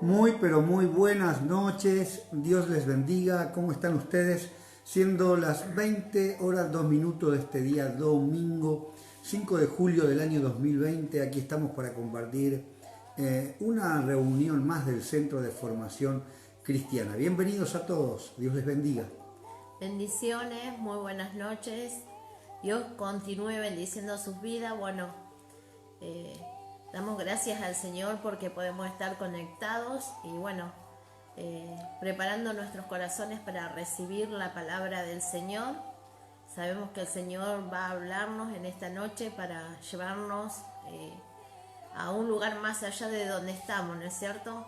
Muy, pero muy buenas noches. Dios les bendiga. ¿Cómo están ustedes? Siendo las 20 horas 2 minutos de este día domingo 5 de julio del año 2020, aquí estamos para compartir una reunión más del Centro de Formación Cristiana. Bienvenidos a todos. Dios les bendiga. Bendiciones, muy buenas noches. Dios continúe bendiciendo sus vidas. Damos gracias al Señor porque podemos estar conectados y preparando nuestros corazones para recibir la palabra del Señor. Sabemos que el Señor va a hablarnos en esta noche para llevarnos a un lugar más allá de donde estamos, ¿no es cierto?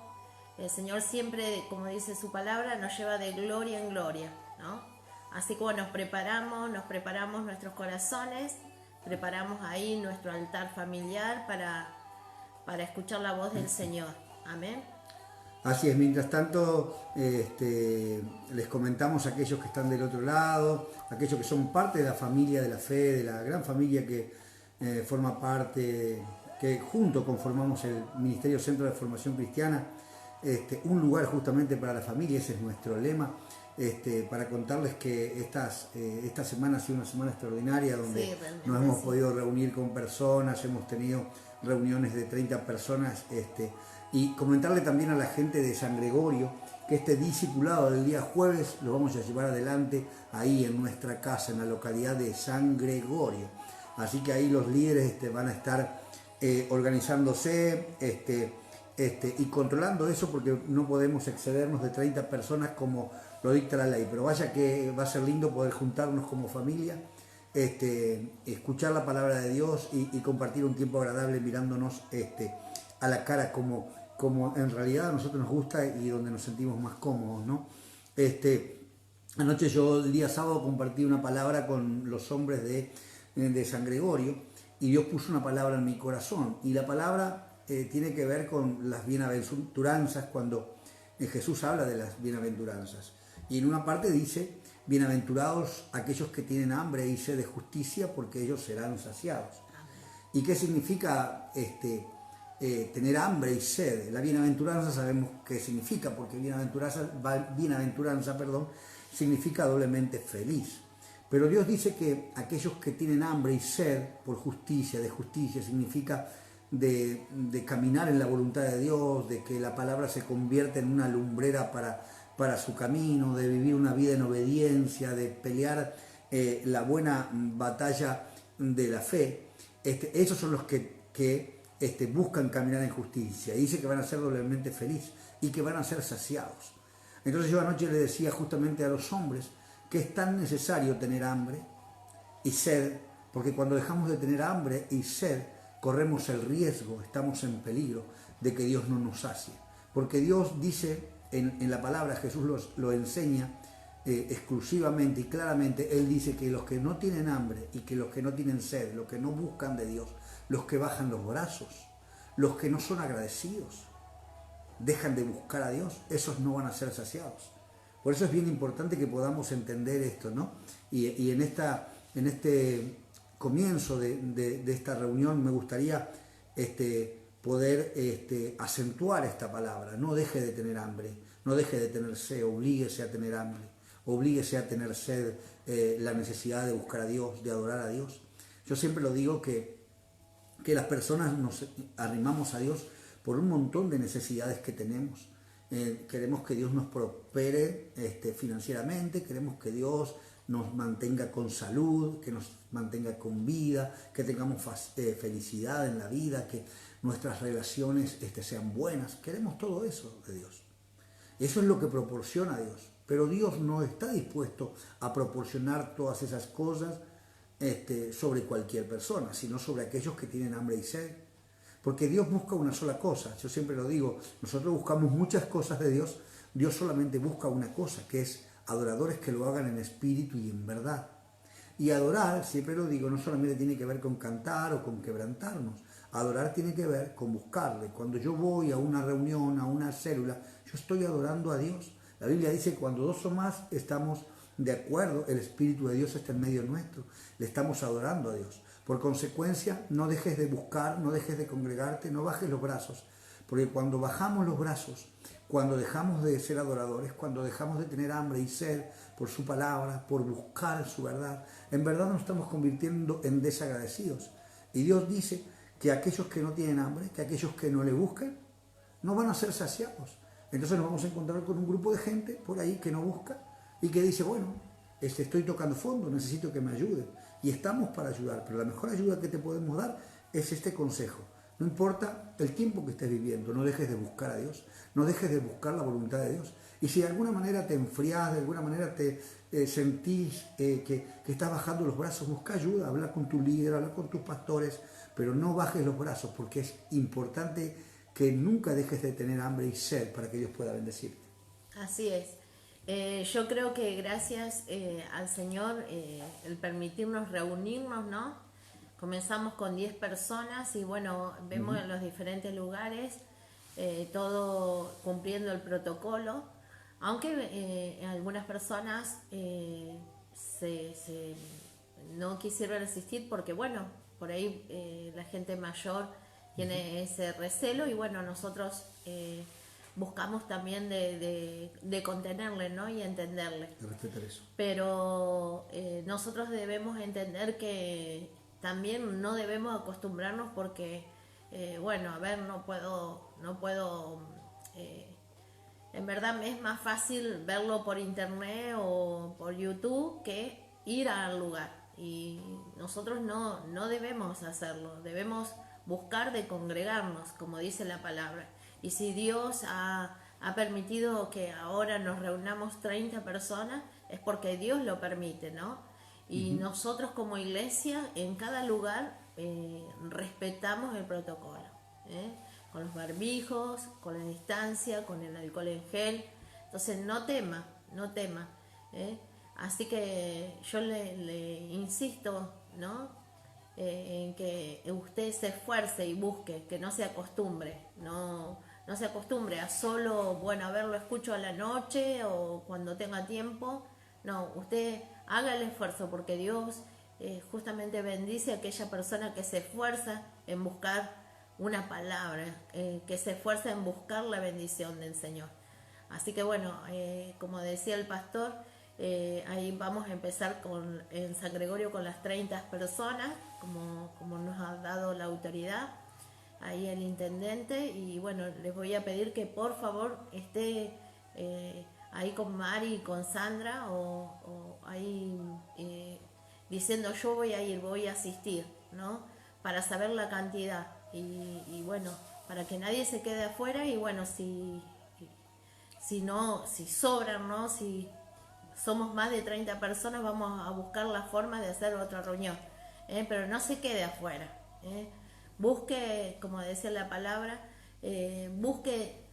El Señor siempre, como dice su palabra, nos lleva de gloria en gloria, ¿no? Así que nos preparamos nuestros corazones, preparamos ahí nuestro altar familiar para escuchar la voz del Señor. Amén. Así es, mientras tanto les comentamos a aquellos que están del otro lado, aquellos que son parte de la familia de la fe, de la gran familia que forma parte, que junto conformamos el Ministerio Centro de Formación Cristiana, un lugar justamente para la familia, ese es nuestro lema. Para contarles que esta semana ha sido una semana extraordinaria donde nos hemos podido reunir con personas, hemos tenido reuniones de 30 personas y comentarle también a la gente de San Gregorio que este discipulado del día jueves lo vamos a llevar adelante ahí en nuestra casa, en la localidad de San Gregorio. Así que ahí los líderes van a estar organizándose y controlando eso porque no podemos excedernos de 30 personas como lo dicta la ley. Pero vaya que va a ser lindo poder juntarnos como familia, escuchar la palabra de Dios y compartir un tiempo agradable mirándonos a la cara como en realidad a nosotros nos gusta y donde nos sentimos más cómodos, ¿no? Anoche yo el día sábado compartí una palabra con los hombres de San Gregorio y Dios puso una palabra en mi corazón y la palabra tiene que ver con las bienaventuranzas cuando Jesús habla de las bienaventuranzas y en una parte dice: bienaventurados aquellos que tienen hambre y sed de justicia, porque ellos serán saciados. ¿Y qué significa tener hambre y sed? La bienaventuranza sabemos qué significa, porque bienaventuranza significa doblemente feliz. Pero Dios dice que aquellos que tienen hambre y sed por justicia, de justicia, significa de caminar en la voluntad de Dios, de que la palabra se convierta en una lumbrera para su camino, de vivir una vida en obediencia, de pelear la buena batalla de la fe. Esos son los que buscan caminar en justicia. Y dice que van a ser doblemente felices y que van a ser saciados. Entonces yo anoche le decía justamente a los hombres que es tan necesario tener hambre y sed, porque cuando dejamos de tener hambre y sed, corremos el riesgo, estamos en peligro de que Dios no nos sacie. Porque Dios dice en la palabra, Jesús lo enseña exclusivamente y claramente, Él dice que los que no tienen hambre y que los que no tienen sed, los que no buscan de Dios, los que bajan los brazos, los que no son agradecidos, dejan de buscar a Dios, esos no van a ser saciados. Por eso es bien importante que podamos entender esto, ¿no? Y en este comienzo de esta reunión me gustaría poder acentuar esta palabra. No deje de tener hambre, no deje de tener sed, oblíguese a tener hambre, oblíguese a tener sed, la necesidad de buscar a Dios, de adorar a Dios. Yo siempre lo digo que las personas nos arrimamos a Dios por un montón de necesidades que tenemos. Queremos que Dios nos prospere financieramente, queremos que Dios nos mantenga con salud, que nos mantenga con vida, que tengamos felicidad en la vida, que nuestras relaciones sean buenas. Queremos todo eso de Dios. Eso es lo que proporciona Dios. Pero Dios no está dispuesto a proporcionar todas esas cosas sobre cualquier persona, sino sobre aquellos que tienen hambre y sed. Porque Dios busca una sola cosa. Yo siempre lo digo, nosotros buscamos muchas cosas de Dios. Dios solamente busca una cosa, que es adoradores que lo hagan en espíritu y en verdad. Y adorar, siempre lo digo, no solamente tiene que ver con cantar o con quebrantarnos. Adorar tiene que ver con buscarle. Cuando yo voy a una reunión, a una célula, yo estoy adorando a Dios. La Biblia dice que cuando dos o más estamos de acuerdo, el Espíritu de Dios está en medio nuestro. Le estamos adorando a Dios. Por consecuencia, no dejes de buscar, no dejes de congregarte, no bajes los brazos, porque cuando bajamos los brazos, cuando dejamos de ser adoradores, cuando dejamos de tener hambre y sed por su palabra, por buscar su verdad, en verdad nos estamos convirtiendo en desagradecidos. Y Dios dice que aquellos que no tienen hambre, que aquellos que no le buscan, no van a ser saciados. Entonces nos vamos a encontrar con un grupo de gente por ahí que no busca y que dice, bueno, estoy tocando fondo, necesito que me ayude. Y estamos para ayudar, pero la mejor ayuda que te podemos dar es este consejo. No importa el tiempo que estés viviendo, no dejes de buscar a Dios, no dejes de buscar la voluntad de Dios. Y si de alguna manera te enfriás, de alguna manera te sentís que estás bajando los brazos, busca ayuda, habla con tu líder, habla con tus pastores, pero no bajes los brazos porque es importante que nunca dejes de tener hambre y sed para que Dios pueda bendecirte. Así es. Yo creo que gracias al Señor el permitirnos reunirnos, ¿no? Comenzamos con 10 personas y bueno, vemos en los diferentes lugares, todo cumpliendo el protocolo, aunque algunas personas no quisieron asistir porque bueno, por ahí la gente mayor tiene ese recelo y bueno, nosotros buscamos también de contenerle, ¿no? Y entenderle. De respetar eso. Pero nosotros debemos entender que también no debemos acostumbrarnos porque, bueno, a ver, no puedo en verdad me es más fácil verlo por internet o por YouTube que ir al lugar. Y nosotros no debemos hacerlo, debemos buscar de congregarnos, como dice la palabra. Y si Dios ha permitido que ahora nos reunamos 30 personas, es porque Dios lo permite, ¿no? Y nosotros como iglesia, en cada lugar, respetamos el protocolo, con los barbijos, con la distancia, con el alcohol en gel. Entonces no tema. Así que yo le insisto, ¿no? En que usted se esfuerce y busque, que no se acostumbre, no se acostumbre a solo, bueno, a ver, lo escucho a la noche o cuando tenga tiempo. No, usted haga el esfuerzo porque Dios justamente bendice a aquella persona que se esfuerza en buscar una palabra, que se esfuerza en buscar la bendición del Señor. Así que bueno, como decía el pastor, ahí vamos a empezar en San Gregorio con las 30 personas, como nos ha dado la autoridad, ahí el intendente, y bueno, les voy a pedir que por favor esté ahí con Mari y con Sandra, o ahí diciendo yo voy a ir, voy a asistir, ¿no? Para saber la cantidad, y bueno, para que nadie se quede afuera, y bueno, si sobran, ¿no? Si somos más de 30 personas, vamos a buscar la forma de hacer otra reunión, pero no se quede afuera, busque, como decía la palabra, busque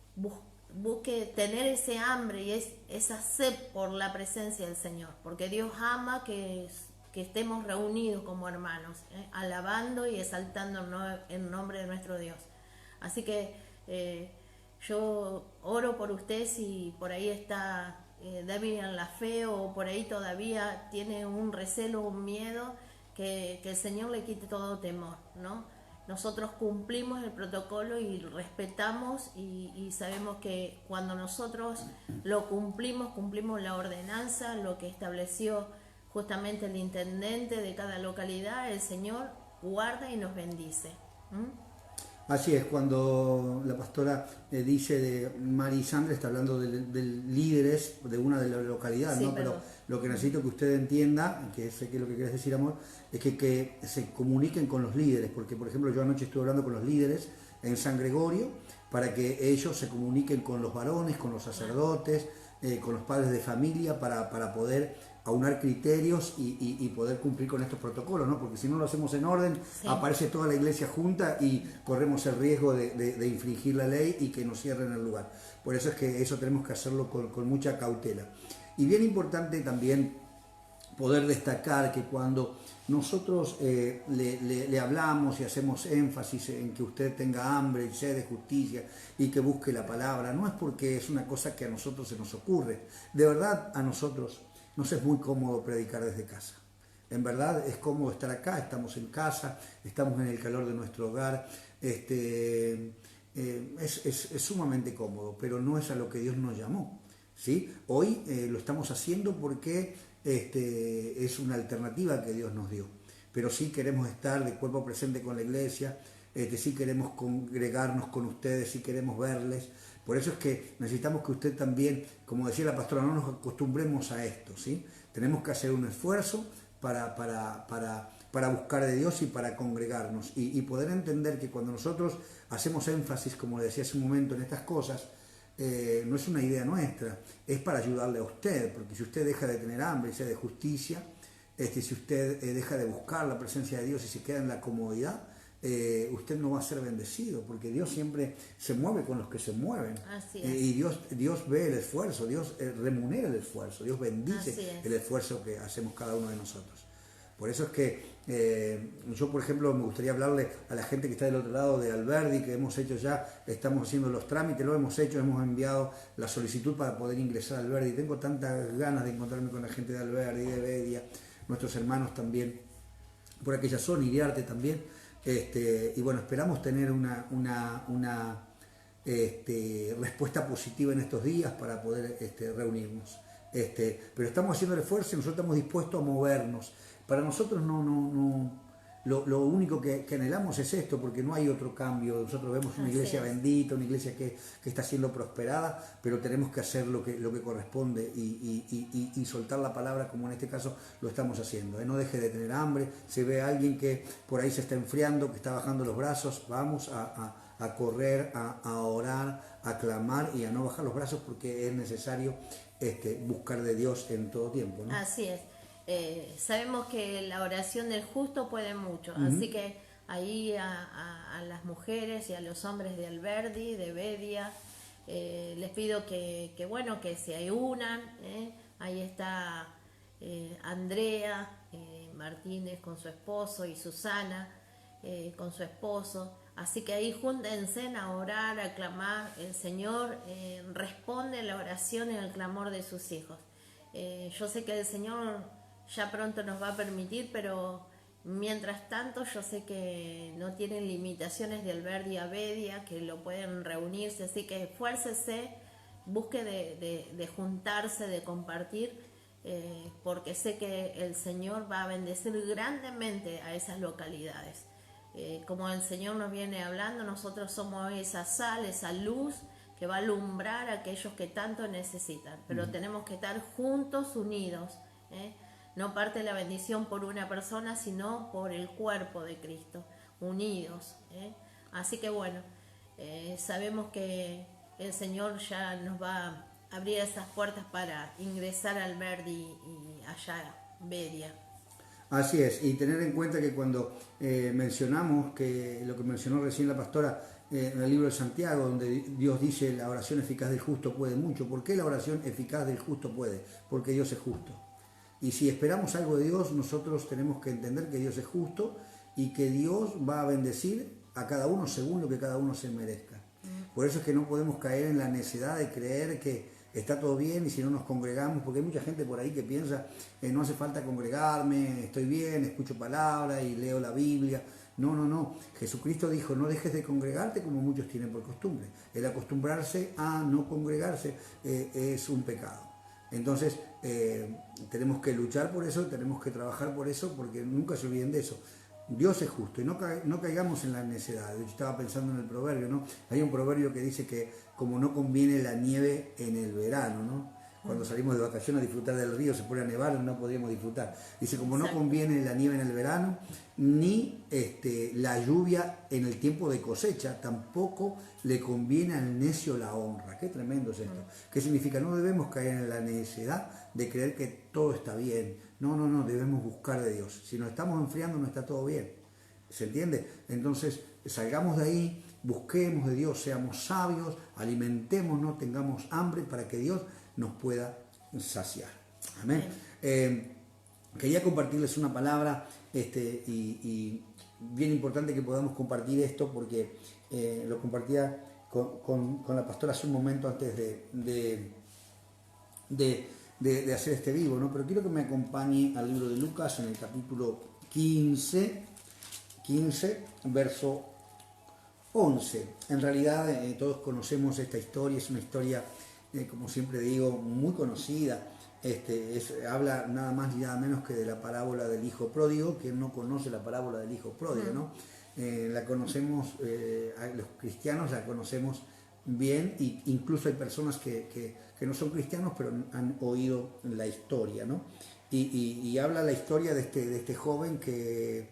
tener ese hambre y esa sed por la presencia del Señor, porque Dios ama que estemos reunidos como hermanos, alabando y exaltando el nombre de nuestro Dios. Así que yo oro por usted si por ahí está débil en la fe o por ahí todavía tiene un recelo, un miedo, que el Señor le quite todo temor, ¿no? Nosotros cumplimos el protocolo y respetamos y sabemos que cuando nosotros lo cumplimos la ordenanza, lo que estableció justamente el intendente de cada localidad, el Señor guarda y nos bendice. Así es, cuando la pastora dice de Mari y Sandra, está hablando de líderes de una de las localidades, Sí, ¿no? Pero lo que necesito que usted entienda, que sé que es lo que quieres decir, amor, es que se comuniquen con los líderes, porque por ejemplo yo anoche estuve hablando con los líderes en San Gregorio para que ellos se comuniquen con los varones, con los sacerdotes, con los padres de familia, para poder aunar criterios y poder cumplir con estos protocolos, ¿no? Porque si no lo hacemos en orden, sí, aparece toda la iglesia junta y corremos el riesgo de infringir la ley y que nos cierren el lugar. Por eso es que eso tenemos que hacerlo con mucha cautela. Y bien importante también poder destacar que cuando nosotros le hablamos y hacemos énfasis en que usted tenga hambre y sed de justicia y que busque la palabra, no es porque es una cosa que a nosotros se nos ocurre. De verdad, a nosotros nos es muy cómodo predicar desde casa. En verdad es cómodo estar acá, estamos en casa, estamos en el calor de nuestro hogar, es sumamente cómodo, pero no es a lo que Dios nos llamó, ¿sí? Hoy lo estamos haciendo porque es una alternativa que Dios nos dio, pero sí queremos estar de cuerpo presente con la iglesia, sí queremos congregarnos con ustedes, sí queremos verles. Por eso es que necesitamos que usted también, como decía la pastora, no nos acostumbremos a esto, ¿sí? Tenemos que hacer un esfuerzo para buscar de Dios y para congregarnos y poder entender que cuando nosotros hacemos énfasis, como le decía hace un momento, en estas cosas, no es una idea nuestra, es para ayudarle a usted, porque si usted deja de tener hambre y sed de justicia, si usted deja de buscar la presencia de Dios y se queda en la comodidad, usted no va a ser bendecido, porque Dios siempre se mueve con los que se mueven. Así es. Y Dios ve el esfuerzo, Dios remunera el esfuerzo, Dios bendice el esfuerzo que hacemos cada uno de nosotros. Por eso es que yo, por ejemplo, me gustaría hablarle a la gente que está del otro lado de Alberdi, que hemos hecho ya, estamos haciendo los trámites, lo hemos hecho, hemos enviado la solicitud para poder ingresar a Alberdi. Tengo tantas ganas de encontrarme con la gente de Alberdi, de Bedia, nuestros hermanos también, por aquella zona, Iriarte también. Y bueno, esperamos tener una respuesta positiva en estos días para poder reunirnos. Pero estamos haciendo el esfuerzo y nosotros estamos dispuestos a movernos. Para nosotros lo único que anhelamos es esto, porque no hay otro cambio. Nosotros vemos una iglesia bendita, una iglesia que está siendo prosperada, pero tenemos que hacer lo que corresponde y soltar la palabra, como en este caso lo estamos haciendo. No deje de tener hambre. Se ve a alguien que por ahí se está enfriando, que está bajando los brazos, vamos a correr, a orar, a clamar y a no bajar los brazos, porque es necesario buscar de Dios en todo tiempo, ¿no? Así es. Sabemos que la oración del justo puede mucho, así que ahí a las mujeres y a los hombres de Alberdi, de Bedia, les pido que se unan. Ahí está Andrea Martínez con su esposo y Susana con su esposo, así que ahí júntense a orar, a clamar. El Señor responde la oración y el clamor de sus hijos. Yo sé que el Señor ya pronto nos va a permitir, pero mientras tanto yo sé que no tienen limitaciones de Alberdi a Bedia, que lo pueden reunirse, así que esfuércese, busque de juntarse, de compartir, porque sé que el Señor va a bendecir grandemente a esas localidades. Como el Señor nos viene hablando, nosotros somos esa sal, esa luz que va a alumbrar a aquellos que tanto necesitan, pero tenemos que estar juntos, unidos. No parte la bendición por una persona, sino por el cuerpo de Cristo, unidos. Así que bueno, sabemos que el Señor ya nos va a abrir esas puertas para ingresar al Alberdi y allá Bedia. Así es, y tener en cuenta que cuando mencionamos que lo que mencionó recién la pastora en el libro de Santiago, donde Dios dice la oración eficaz del justo puede mucho. ¿Por qué la oración eficaz del justo puede? Porque Dios es justo. Y si esperamos algo de Dios, nosotros tenemos que entender que Dios es justo y que Dios va a bendecir a cada uno según lo que cada uno se merezca. Por eso es que no podemos caer en la necedad de creer que está todo bien y si no nos congregamos, porque hay mucha gente por ahí que piensa, no hace falta congregarme, estoy bien, escucho palabras y leo la Biblia. No. Jesucristo dijo, no dejes de congregarte como muchos tienen por costumbre. El acostumbrarse a no congregarse es un pecado. Entonces tenemos que luchar por eso, tenemos que trabajar por eso, porque nunca se olviden de eso. Dios es justo y no caigamos en la necedad. Yo estaba pensando en el proverbio, ¿no? Hay un proverbio que dice que como no conviene la nieve en el verano, ¿no? Cuando salimos de vacaciones a disfrutar del río, se pone a nevar, no podríamos disfrutar. Dice, como no conviene la nieve en el verano, ni la lluvia en el tiempo de cosecha, tampoco le conviene al necio la honra. Qué tremendo es esto. ¿Qué significa? No debemos caer en la necedad de creer que todo está bien. No, debemos buscar de Dios. Si nos estamos enfriando, no está todo bien. ¿Se entiende? Entonces, salgamos de ahí, busquemos de Dios, seamos sabios, alimentémonos, tengamos hambre para que Dios nos pueda saciar. Amén. Quería compartirles una palabra y bien importante que podamos compartir esto, porque lo compartía con la pastora hace un momento antes de hacer este vivo, ¿no? Pero quiero que me acompañe al libro de Lucas en el capítulo 15, verso 11. En realidad todos conocemos esta historia, es una historia, como siempre digo, muy conocida. Habla nada más y nada menos que de la parábola del hijo pródigo. Quien no conoce la parábola del hijo pródigo, ¿no? La conocemos, los cristianos la conocemos bien, e incluso hay personas que no son cristianos pero han oído la historia, ¿no? Y habla la historia de este joven que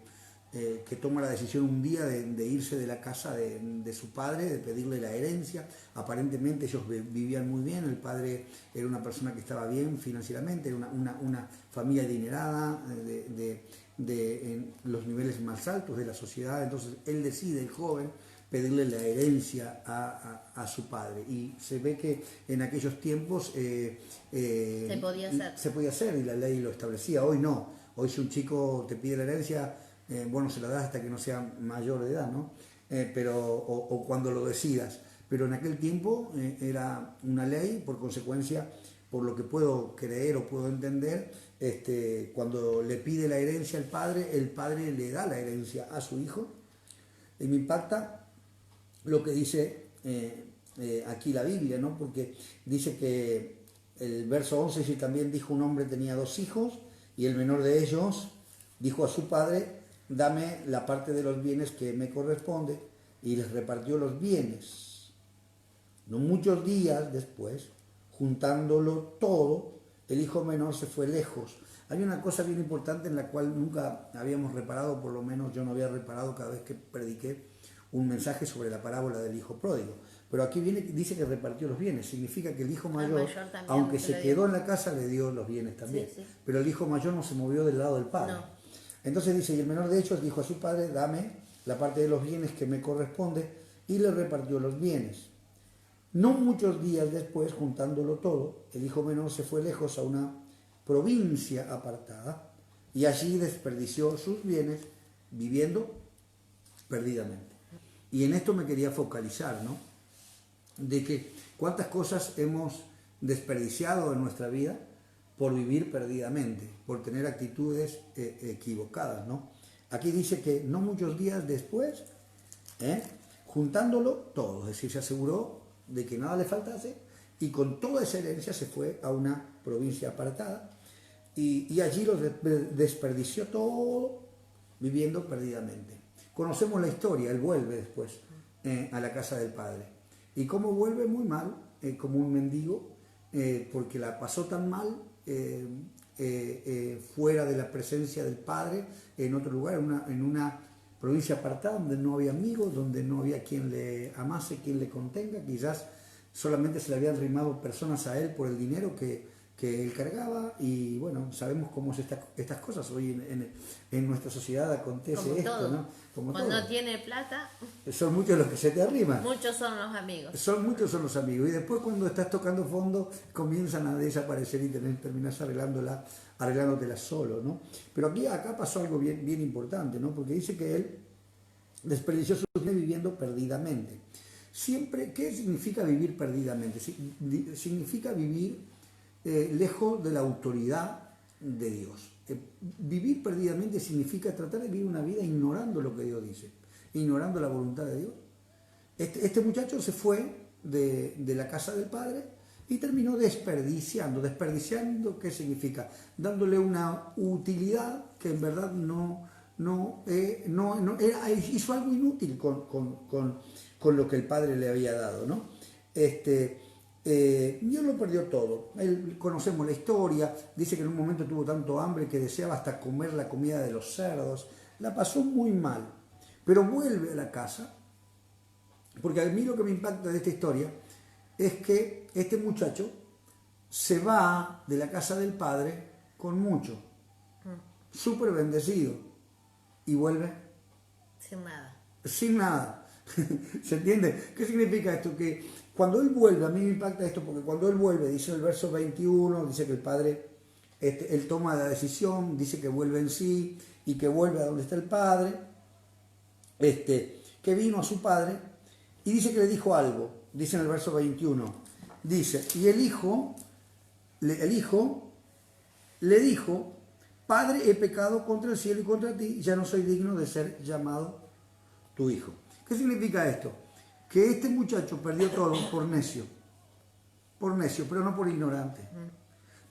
toma la decisión un día de irse de la casa de su padre, de pedirle la herencia. Aparentemente ellos vivían muy bien, el padre era una persona que estaba bien financieramente, era una familia adinerada, en los niveles más altos de la sociedad. Entonces él decide, el joven, pedirle la herencia a su padre, y se ve que en aquellos tiempos se podía hacer y la ley lo establecía. Hoy no, hoy si un chico te pide la herencia, bueno, se la das hasta que no sea mayor de edad, ¿no? O cuando lo decidas. Pero en aquel tiempo era una ley. Por consecuencia, por lo que puedo creer o puedo entender, cuando le pide la herencia al padre, el padre le da la herencia a su hijo. Y me impacta lo que dice aquí la Biblia, ¿no? Porque dice que el verso 11 dice: también dijo un hombre tenía 2 hijos, y el menor de ellos dijo a su padre: dame la parte de los bienes que me corresponde, y les repartió los bienes. No muchos días después, juntándolo todo, el hijo menor se fue lejos. Hay una cosa bien importante en la cual nunca habíamos reparado, por lo menos yo no había reparado cada vez que prediqué un mensaje sobre la parábola del hijo pródigo. Pero aquí dice que repartió los bienes. Significa que el hijo mayor aunque se quedó en la casa, le dio los bienes también. Sí, sí. Pero el hijo mayor no se movió del lado del padre. No. Entonces dice: y el menor de ellos dijo a su padre: dame la parte de los bienes que me corresponde, y le repartió los bienes. No muchos días después, juntándolo todo, el hijo menor se fue lejos a una provincia apartada, y allí desperdició sus bienes viviendo perdidamente. Y en esto me quería focalizar, ¿no? De que cuántas cosas hemos desperdiciado en nuestra vida por vivir perdidamente, por tener actitudes equivocadas, ¿no? Aquí dice que no muchos días después, juntándolo todo, es decir, se aseguró de que nada le faltase, y con toda esa herencia se fue a una provincia apartada, y allí lo desperdició todo viviendo perdidamente. Conocemos la historia. Él vuelve después a la casa del padre, y cómo vuelve: muy mal, como un mendigo, porque la pasó tan mal fuera de la presencia del padre, en otro lugar, en una provincia apartada, donde no había amigos, donde no había quien le amase, quien le contenga. Quizás solamente se le habían arrimado personas a él por el dinero que él cargaba, y bueno, sabemos cómo es estas cosas. Hoy en nuestra sociedad acontece como esto, todo, ¿no? Como cuando todo. Tiene plata, son muchos los que se te arriman. Muchos son los amigos. Muchos son los amigos. Y después, cuando estás tocando fondo, comienzan a desaparecer y terminas arreglándotela solo, ¿no? Pero acá pasó algo bien, bien importante, ¿no? Porque dice que él desperdició su vida viviendo perdidamente. Siempre, ¿qué significa vivir perdidamente? Significa vivir lejos de la autoridad de Dios. Vivir perdidamente significa tratar de vivir una vida ignorando lo que Dios dice, ignorando la voluntad de Dios. Este muchacho se fue de la casa del padre y terminó desperdiciando. ¿Desperdiciando qué significa? Dándole una utilidad que en verdad no era, hizo algo inútil con lo que el padre le había dado, ¿no? Dios lo perdió todo. Conocemos la historia. Dice que en un momento tuvo tanto hambre que deseaba hasta comer la comida de los cerdos. La pasó muy mal, pero vuelve a la casa, porque a mí lo que me impacta de esta historia es que este muchacho se va de la casa del padre con mucho, súper bendecido, y vuelve sin nada. ¿Se entiende? ¿Qué significa esto? Que cuando él vuelve, a mí me impacta esto, porque cuando él vuelve, dice el verso 21, dice que el padre, él toma la decisión, dice que vuelve en sí, y que vuelve a donde está el padre, que vino a su padre, y dice que le dijo algo. Dice en el verso 21, dice: y el hijo le dijo: Padre, he pecado contra el cielo y contra ti, ya no soy digno de ser llamado tu hijo. ¿Qué significa esto? Que este muchacho perdió todo por necio, pero no por ignorante.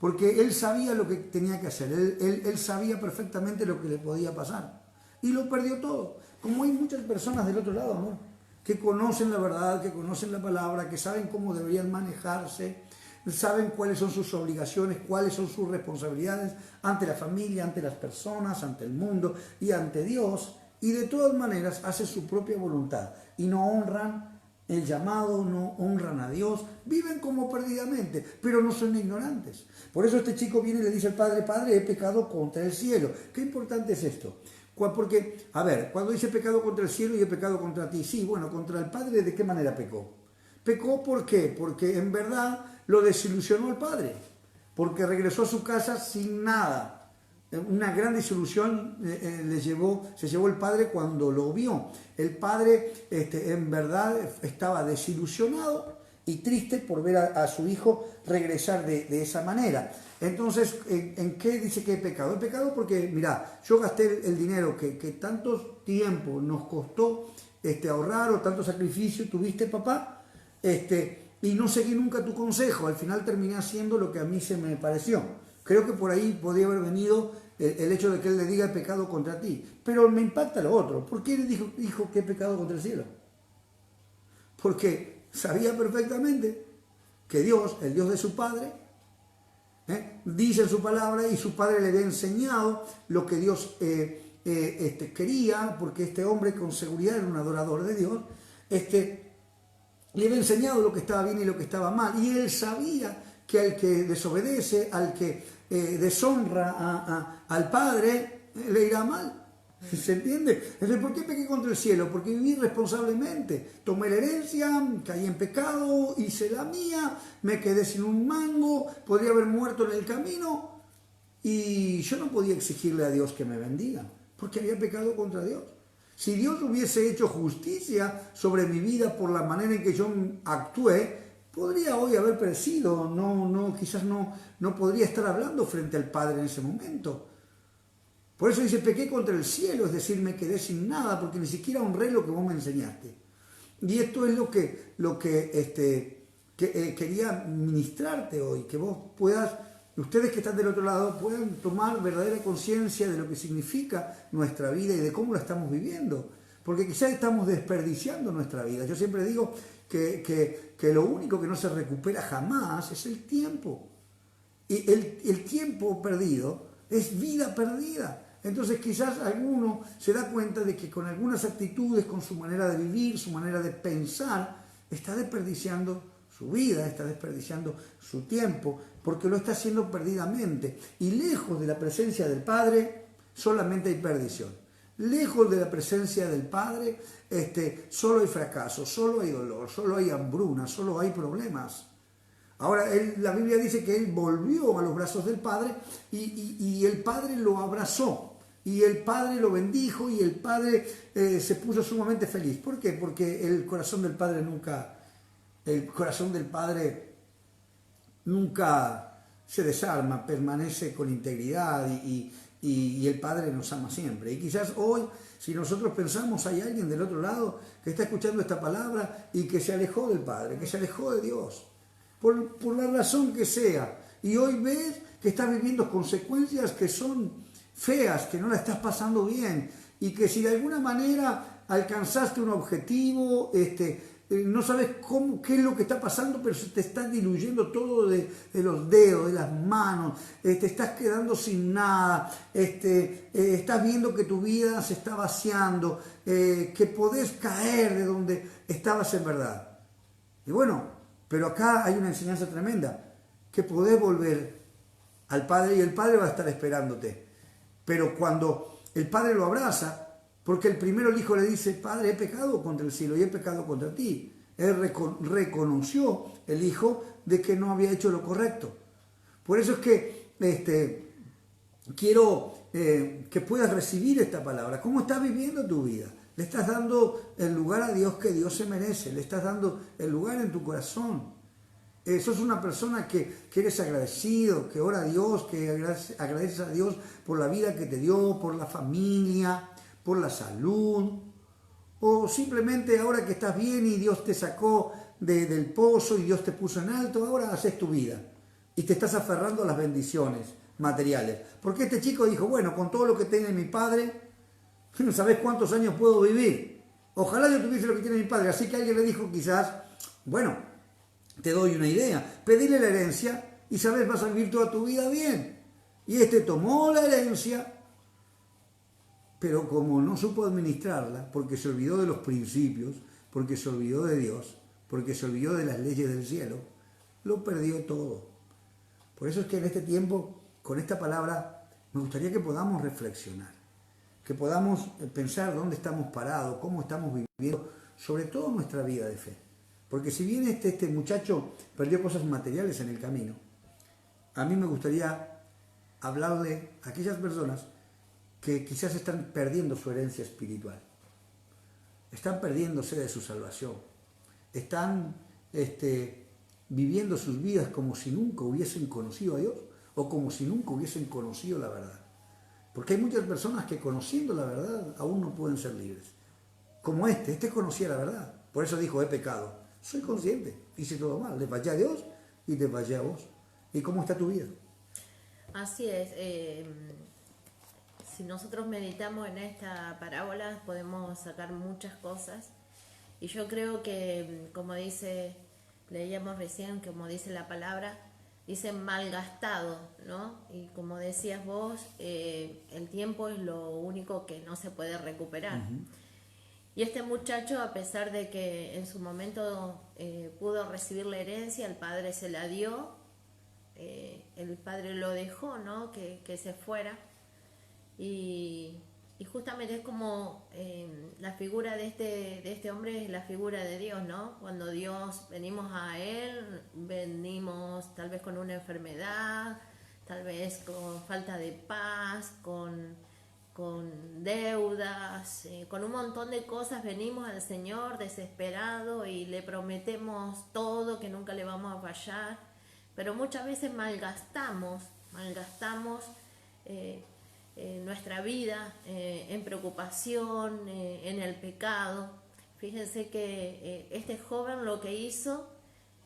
Porque él sabía lo que tenía que hacer, él sabía perfectamente lo que le podía pasar. Y lo perdió todo. Como hay muchas personas del otro lado, amor, que conocen la verdad, que conocen la palabra, que saben cómo deberían manejarse, saben cuáles son sus obligaciones, cuáles son sus responsabilidades ante la familia, ante las personas, ante el mundo y ante Dios. Y de todas maneras hacen su propia voluntad y no honran el llamado, no honran a Dios, viven como perdidamente, pero no son ignorantes. Por eso este chico viene y le dice al padre, padre, he pecado contra el cielo. Qué importante es esto. Porque, a ver, cuando dice pecado contra el cielo y he pecado contra ti, sí, bueno, contra el padre, ¿de qué manera pecó? Pecó, ¿por qué? Porque en verdad lo desilusionó el padre, porque regresó a su casa sin nada. Una gran desilusión se llevó el padre cuando lo vio. El padre en verdad estaba desilusionado y triste por ver a su hijo regresar de esa manera. Entonces, ¿en qué dice que he pecado? He pecado porque, mira, yo gasté el dinero que tanto tiempo nos costó ahorrar o tanto sacrificio tuviste, papá, y no seguí nunca tu consejo. Al final terminé haciendo lo que a mí se me pareció. Creo que por ahí podría haber venido el hecho de que él le diga he pecado contra ti. Pero me impacta lo otro. ¿Por qué él dijo que he pecado contra el cielo? Porque sabía perfectamente que Dios, el Dios de su padre, dice en su palabra y su padre le había enseñado lo que Dios quería, porque este hombre con seguridad era un adorador de Dios, le había enseñado lo que estaba bien y lo que estaba mal. Y él sabía que al que desobedece, al que deshonra al Padre, le irá mal. ¿Se entiende? Entonces, ¿por qué pequé contra el cielo? Porque viví irresponsablemente. Tomé la herencia, caí en pecado, hice la mía, me quedé sin un mango, podría haber muerto en el camino y yo no podía exigirle a Dios que me bendiga, porque había pecado contra Dios. Si Dios hubiese hecho justicia sobre mi vida por la manera en que yo actué, podría hoy haber perecido, quizás no podría estar hablando frente al Padre en ese momento. Por eso dice, pequé contra el cielo, es decir, me quedé sin nada, porque ni siquiera honré lo que vos me enseñaste. Y esto es lo que quería ministrarte hoy, que vos puedas, ustedes que están del otro lado, puedan tomar verdadera conciencia de lo que significa nuestra vida y de cómo la estamos viviendo. Porque quizás estamos desperdiciando nuestra vida. Yo siempre digo que lo único que no se recupera jamás es el tiempo. Y el tiempo perdido es vida perdida. Entonces quizás alguno se da cuenta de que con algunas actitudes, con su manera de vivir, su manera de pensar, está desperdiciando su vida, está desperdiciando su tiempo, porque lo está haciendo perdidamente. Y lejos de la presencia del Padre, solamente hay perdición. Lejos de la presencia del Padre, solo hay fracaso, solo hay dolor, solo hay hambruna, solo hay problemas. Ahora, la Biblia dice que él volvió a los brazos del Padre y el Padre lo abrazó. Y el Padre lo bendijo y el Padre se puso sumamente feliz. ¿Por qué? Porque el corazón del Padre nunca se desarma, permanece con integridad y el Padre nos ama siempre. Y quizás hoy, si nosotros pensamos, hay alguien del otro lado que está escuchando esta palabra y que se alejó del Padre, que se alejó de Dios, por la razón que sea. Y hoy ves que estás viviendo consecuencias que son feas, que no la estás pasando bien y que si de alguna manera alcanzaste un objetivo, no sabes qué es lo que está pasando, pero se te está diluyendo todo de los dedos, de las manos, te estás quedando sin nada, estás viendo que tu vida se está vaciando, que podés caer de donde estabas en verdad. Y bueno, pero acá hay una enseñanza tremenda, que podés volver al Padre y el Padre va a estar esperándote. Pero cuando el Padre lo abraza, porque el primero el Hijo le dice, Padre, he pecado contra el cielo y he pecado contra ti. Él reconoció, el Hijo, de que no había hecho lo correcto. Por eso es que quiero que puedas recibir esta palabra. ¿Cómo estás viviendo tu vida? Le estás dando el lugar a Dios que Dios se merece. Le estás dando el lugar en tu corazón. Sos una persona que eres agradecido, que ora a Dios, que agradeces a Dios por la vida que te dio, por la familia, por la salud, O simplemente ahora que estás bien y Dios te sacó del pozo y Dios te puso en alto, ahora haces tu vida y te estás aferrando a las bendiciones materiales. Porque este chico dijo, bueno, con todo lo que tiene mi padre, ¿sabés cuántos años puedo vivir? Ojalá yo tuviese lo que tiene mi padre. Así que alguien le dijo quizás, bueno, te doy una idea, pedile la herencia y sabes, vas a vivir toda tu vida bien. Y este tomó la herencia, pero como no supo administrarla, porque se olvidó de los principios, porque se olvidó de Dios, porque se olvidó de las leyes del cielo, lo perdió todo. Por eso es que en este tiempo, con esta palabra, me gustaría que podamos reflexionar, que podamos pensar dónde estamos parados, cómo estamos viviendo, sobre todo nuestra vida de fe. Porque si bien este muchacho perdió cosas materiales en el camino, a mí me gustaría hablarle a aquellas personas que quizás están perdiendo su herencia espiritual, están perdiéndose de su salvación, están viviendo sus vidas como si nunca hubiesen conocido a Dios o como si nunca hubiesen conocido la verdad. Porque hay muchas personas que conociendo la verdad aún no pueden ser libres. Como este conocía la verdad, por eso dijo, he pecado. Soy consciente, hice todo mal, le fallé a Dios y te fallé a vos. ¿Y cómo está tu vida? Así es. Si nosotros meditamos en esta parábola podemos sacar muchas cosas y yo creo que, como leíamos recién, como dice la palabra, dice malgastado, ¿no? Y como decías vos, el tiempo es lo único que no se puede recuperar. Y este muchacho, a pesar de que en su momento pudo recibir la herencia, el padre se la dio, el padre lo dejó, ¿no? Que se fuera. Y justamente es como la figura de este hombre es la figura de Dios, ¿no? Cuando venimos a Él, venimos tal vez con una enfermedad, tal vez con falta de paz, con deudas, con un montón de cosas, venimos al Señor desesperado y le prometemos todo, que nunca le vamos a fallar, pero muchas veces malgastamos nuestra vida en preocupación, en el pecado. Fíjense que este joven lo que hizo,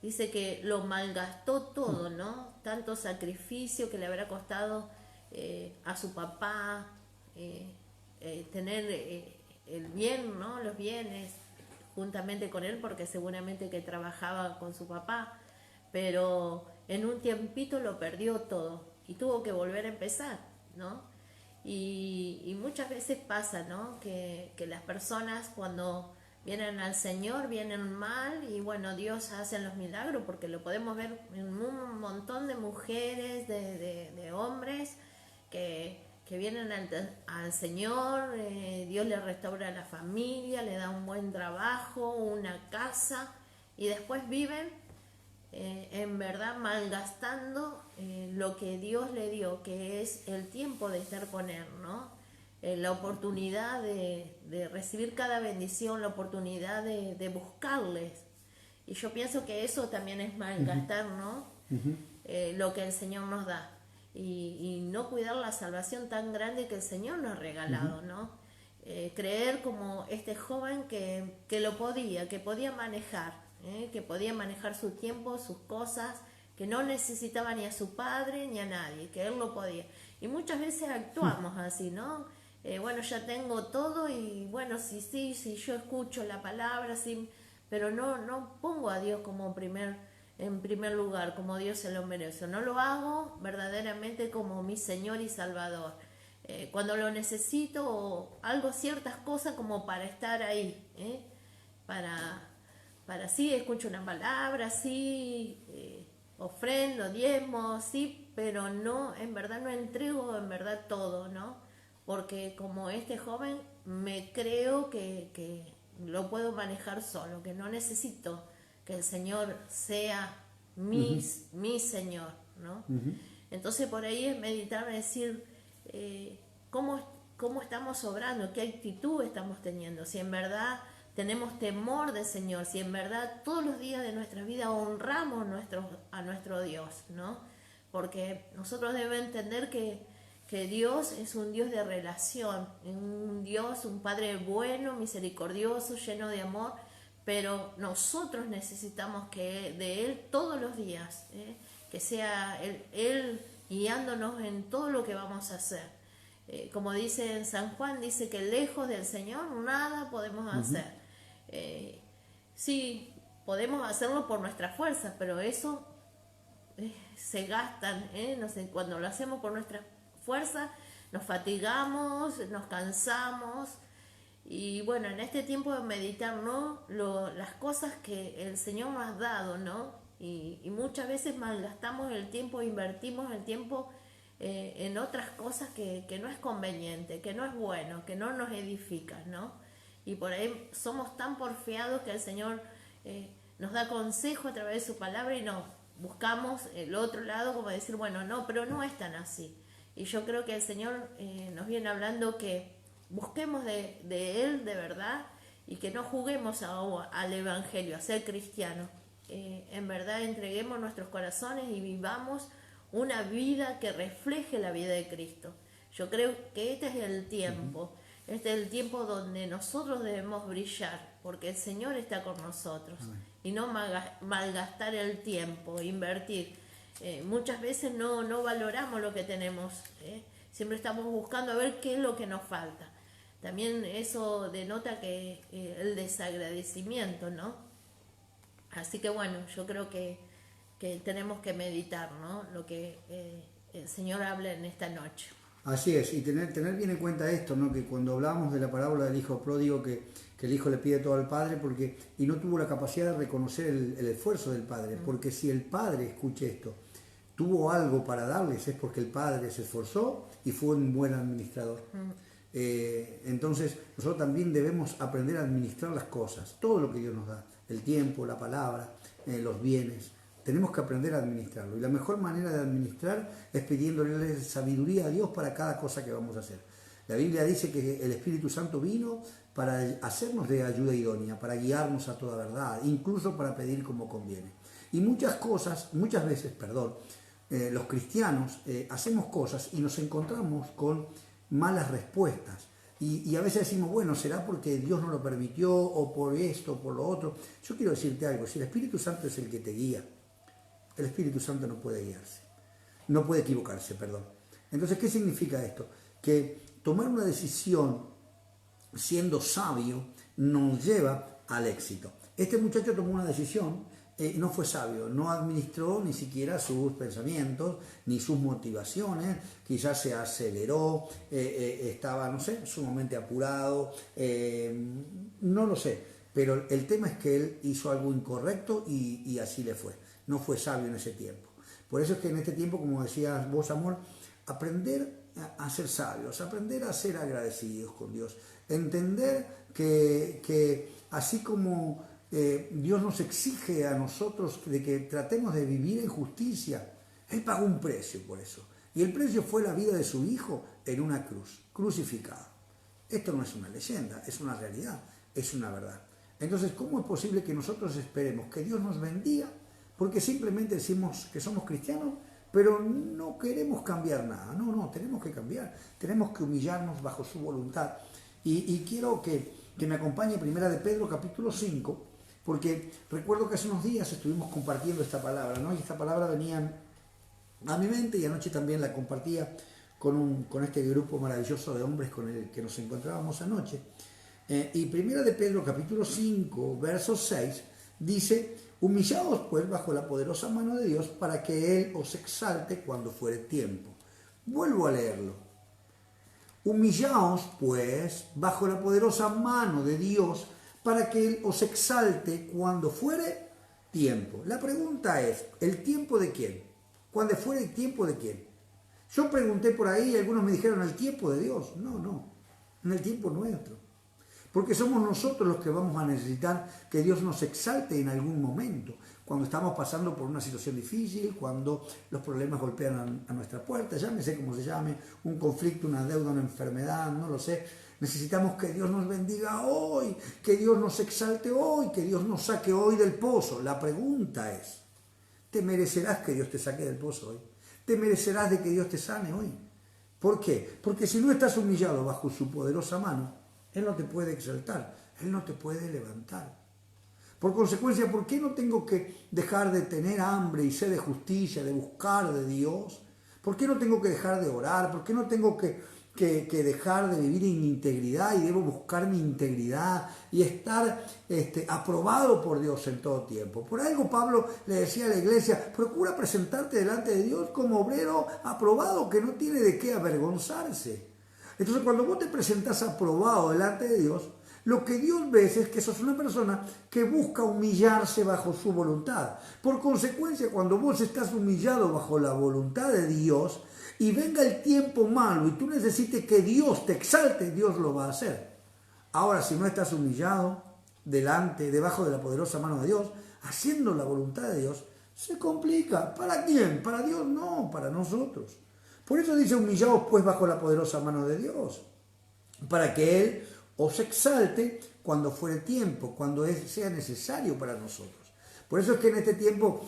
dice que lo malgastó todo, ¿no? Tanto sacrificio que le habrá costado a su papá, tener el bien, ¿no? Los bienes juntamente con él, porque seguramente que trabajaba con su papá, pero en un tiempito lo perdió todo y tuvo que volver a empezar, ¿no? Y muchas veces pasa, ¿no? Que las personas cuando vienen al Señor vienen mal y bueno, Dios hace los milagros, porque lo podemos ver en un montón de mujeres, de hombres que vienen al Señor, Dios le restaura la familia, le da un buen trabajo, una casa y después viven en verdad malgastando lo que Dios le dio, que es el tiempo de estar con Él, ¿no? La oportunidad de recibir cada bendición, la oportunidad de buscarles. Y yo pienso que eso también es malgastar, ¿no? Lo que el Señor nos da. Y no cuidar la salvación tan grande que el Señor nos ha regalado, ¿no? Creer como este joven que podía manejar, que podía manejar su tiempo, sus cosas, que no necesitaba ni a su padre ni a nadie, que él lo podía. Y muchas veces actuamos así, ¿no? Bueno, ya tengo todo y bueno, sí, yo escucho la palabra, sí, pero no pongo a Dios en primer lugar, como Dios se lo merece. No lo hago verdaderamente como mi Señor y Salvador. Cuando lo necesito, hago ciertas cosas como para estar ahí, para sí, escucho una palabra, sí, ofrendo, diezmo, sí, pero no, en verdad no entrego en verdad todo, ¿no? Porque como este joven me creo que lo puedo manejar solo, que no necesito que el Señor sea mi Señor, ¿no? Entonces por ahí es meditar, decir cómo estamos obrando, qué actitud estamos teniendo, si en verdad tenemos temor del Señor, si en verdad todos los días de nuestra vida honramos a nuestro Dios, ¿no? Porque nosotros debemos entender que que Dios es un Dios de relación, un Dios, un Padre bueno, misericordioso, lleno de amor, pero nosotros necesitamos que de Él todos los días, que sea Él guiándonos en todo lo que vamos a hacer. Como dice en San Juan, dice que lejos del Señor nada podemos hacer. Sí, podemos hacerlo por nuestra fuerza, pero eso se gastan, no sé, cuando lo hacemos por nuestra fuerza nos fatigamos, nos cansamos. Y bueno, en este tiempo de meditar, ¿no? Las cosas que el Señor nos ha dado, ¿no? Y muchas veces malgastamos el tiempo, invertimos el tiempo en otras cosas que no es conveniente, que no es bueno, que no nos edifica, ¿no? Y por ahí somos tan porfiados que el Señor nos da consejo a través de su palabra y nos buscamos el otro lado, como decir, bueno, no, pero no es tan así. Y yo creo que el Señor nos viene hablando que busquemos de Él de verdad y que no juguemos al Evangelio, a ser cristianos. En verdad entreguemos nuestros corazones y vivamos una vida que refleje la vida de Cristo. Yo creo que este es el tiempo. Este es el tiempo donde nosotros debemos brillar, porque el Señor está con nosotros. Y no malgastar el tiempo, invertir. Muchas veces no valoramos lo que tenemos. Siempre estamos buscando a ver qué es lo que nos falta. También eso denota que el desagradecimiento, ¿no? Así que bueno, yo creo que tenemos que meditar, ¿no? Lo que el Señor habla en esta noche. Así es, y tener bien en cuenta esto, ¿no? Que cuando hablamos de la parábola del hijo pródigo, que el hijo le pide todo al padre y no tuvo la capacidad de reconocer el esfuerzo del padre, porque si el padre, escuche esto, tuvo algo para darles, es porque el padre se esforzó y fue un buen administrador. Entonces nosotros también debemos aprender a administrar las cosas, todo lo que Dios nos da, el tiempo, la palabra, los bienes. Tenemos que aprender a administrarlo. Y la mejor manera de administrar es pidiéndole sabiduría a Dios para cada cosa que vamos a hacer. La Biblia dice que el Espíritu Santo vino para hacernos de ayuda idónea, para guiarnos a toda verdad, incluso para pedir como conviene. Y muchas veces, los cristianos hacemos cosas y nos encontramos con malas respuestas. Y a veces decimos, bueno, será porque Dios no lo permitió, o por esto, o por lo otro. Yo quiero decirte algo, si el Espíritu Santo es el que te guía, el Espíritu Santo no puede guiarse, no puede equivocarse, perdón. Entonces, ¿qué significa esto? Que tomar una decisión siendo sabio nos lleva al éxito. Este muchacho tomó una decisión, no fue sabio, no administró ni siquiera sus pensamientos, ni sus motivaciones, quizás se aceleró, estaba, no sé, sumamente apurado, no lo sé, pero el tema es que él hizo algo incorrecto y así le fue. No fue sabio en ese tiempo. Por eso es que en este tiempo, como decías vos, amor, aprender a ser sabios, aprender a ser agradecidos con Dios, entender que así como Dios nos exige a nosotros de que tratemos de vivir en justicia, Él pagó un precio por eso. Y el precio fue la vida de su Hijo en una cruz, crucificado. Esto no es una leyenda, es una realidad, es una verdad. Entonces, ¿cómo es posible que nosotros esperemos que Dios nos bendiga? Porque simplemente decimos que somos cristianos, pero no queremos cambiar nada. No, tenemos que cambiar. Tenemos que humillarnos bajo su voluntad. Y quiero que me acompañe Primera de Pedro, capítulo 5, porque recuerdo que hace unos días estuvimos compartiendo esta palabra, ¿no? Y esta palabra venía a mi mente y anoche también la compartía con este grupo maravilloso de hombres con el que nos encontrábamos anoche. Y Primera de Pedro, capítulo 5, verso 6, dice: humillaos pues bajo la poderosa mano de Dios para que Él os exalte cuando fuere tiempo. Vuelvo a leerlo. Humillaos pues bajo la poderosa mano de Dios para que Él os exalte cuando fuere tiempo. La pregunta es, ¿el tiempo de quién? ¿Cuándo fuere el tiempo de quién? Yo pregunté por ahí y algunos me dijeron, ¿el tiempo de Dios? No, en el tiempo nuestro. Porque somos nosotros los que vamos a necesitar que Dios nos exalte en algún momento, cuando estamos pasando por una situación difícil, cuando los problemas golpean a nuestra puerta, llámese como se llame, un conflicto, una deuda, una enfermedad, no lo sé. Necesitamos que Dios nos bendiga hoy, que Dios nos exalte hoy, que Dios nos saque hoy del pozo. La pregunta es, ¿te merecerás que Dios te saque del pozo hoy? ¿Te merecerás de que Dios te sane hoy? ¿Por qué? Porque si no estás humillado bajo su poderosa mano, Él no te puede exaltar, Él no te puede levantar. Por consecuencia, ¿por qué no tengo que dejar de tener hambre y sed de justicia, de buscar de Dios? ¿Por qué no tengo que dejar de orar? ¿Por qué no tengo que dejar de vivir en integridad y debo buscar mi integridad y estar aprobado por Dios en todo tiempo? Por algo Pablo le decía a la iglesia, procura presentarte delante de Dios como obrero aprobado que no tiene de qué avergonzarse. Entonces cuando vos te presentás aprobado delante de Dios, lo que Dios ve es que sos una persona que busca humillarse bajo su voluntad. Por consecuencia, cuando vos estás humillado bajo la voluntad de Dios y venga el tiempo malo y tú necesites que Dios te exalte, Dios lo va a hacer. Ahora, si no estás humillado debajo de la poderosa mano de Dios, haciendo la voluntad de Dios, se complica. ¿Para quién? Para Dios no, para nosotros. Por eso dice, humillaos pues bajo la poderosa mano de Dios, para que Él os exalte cuando fuere tiempo, cuando sea necesario para nosotros. Por eso es que en este tiempo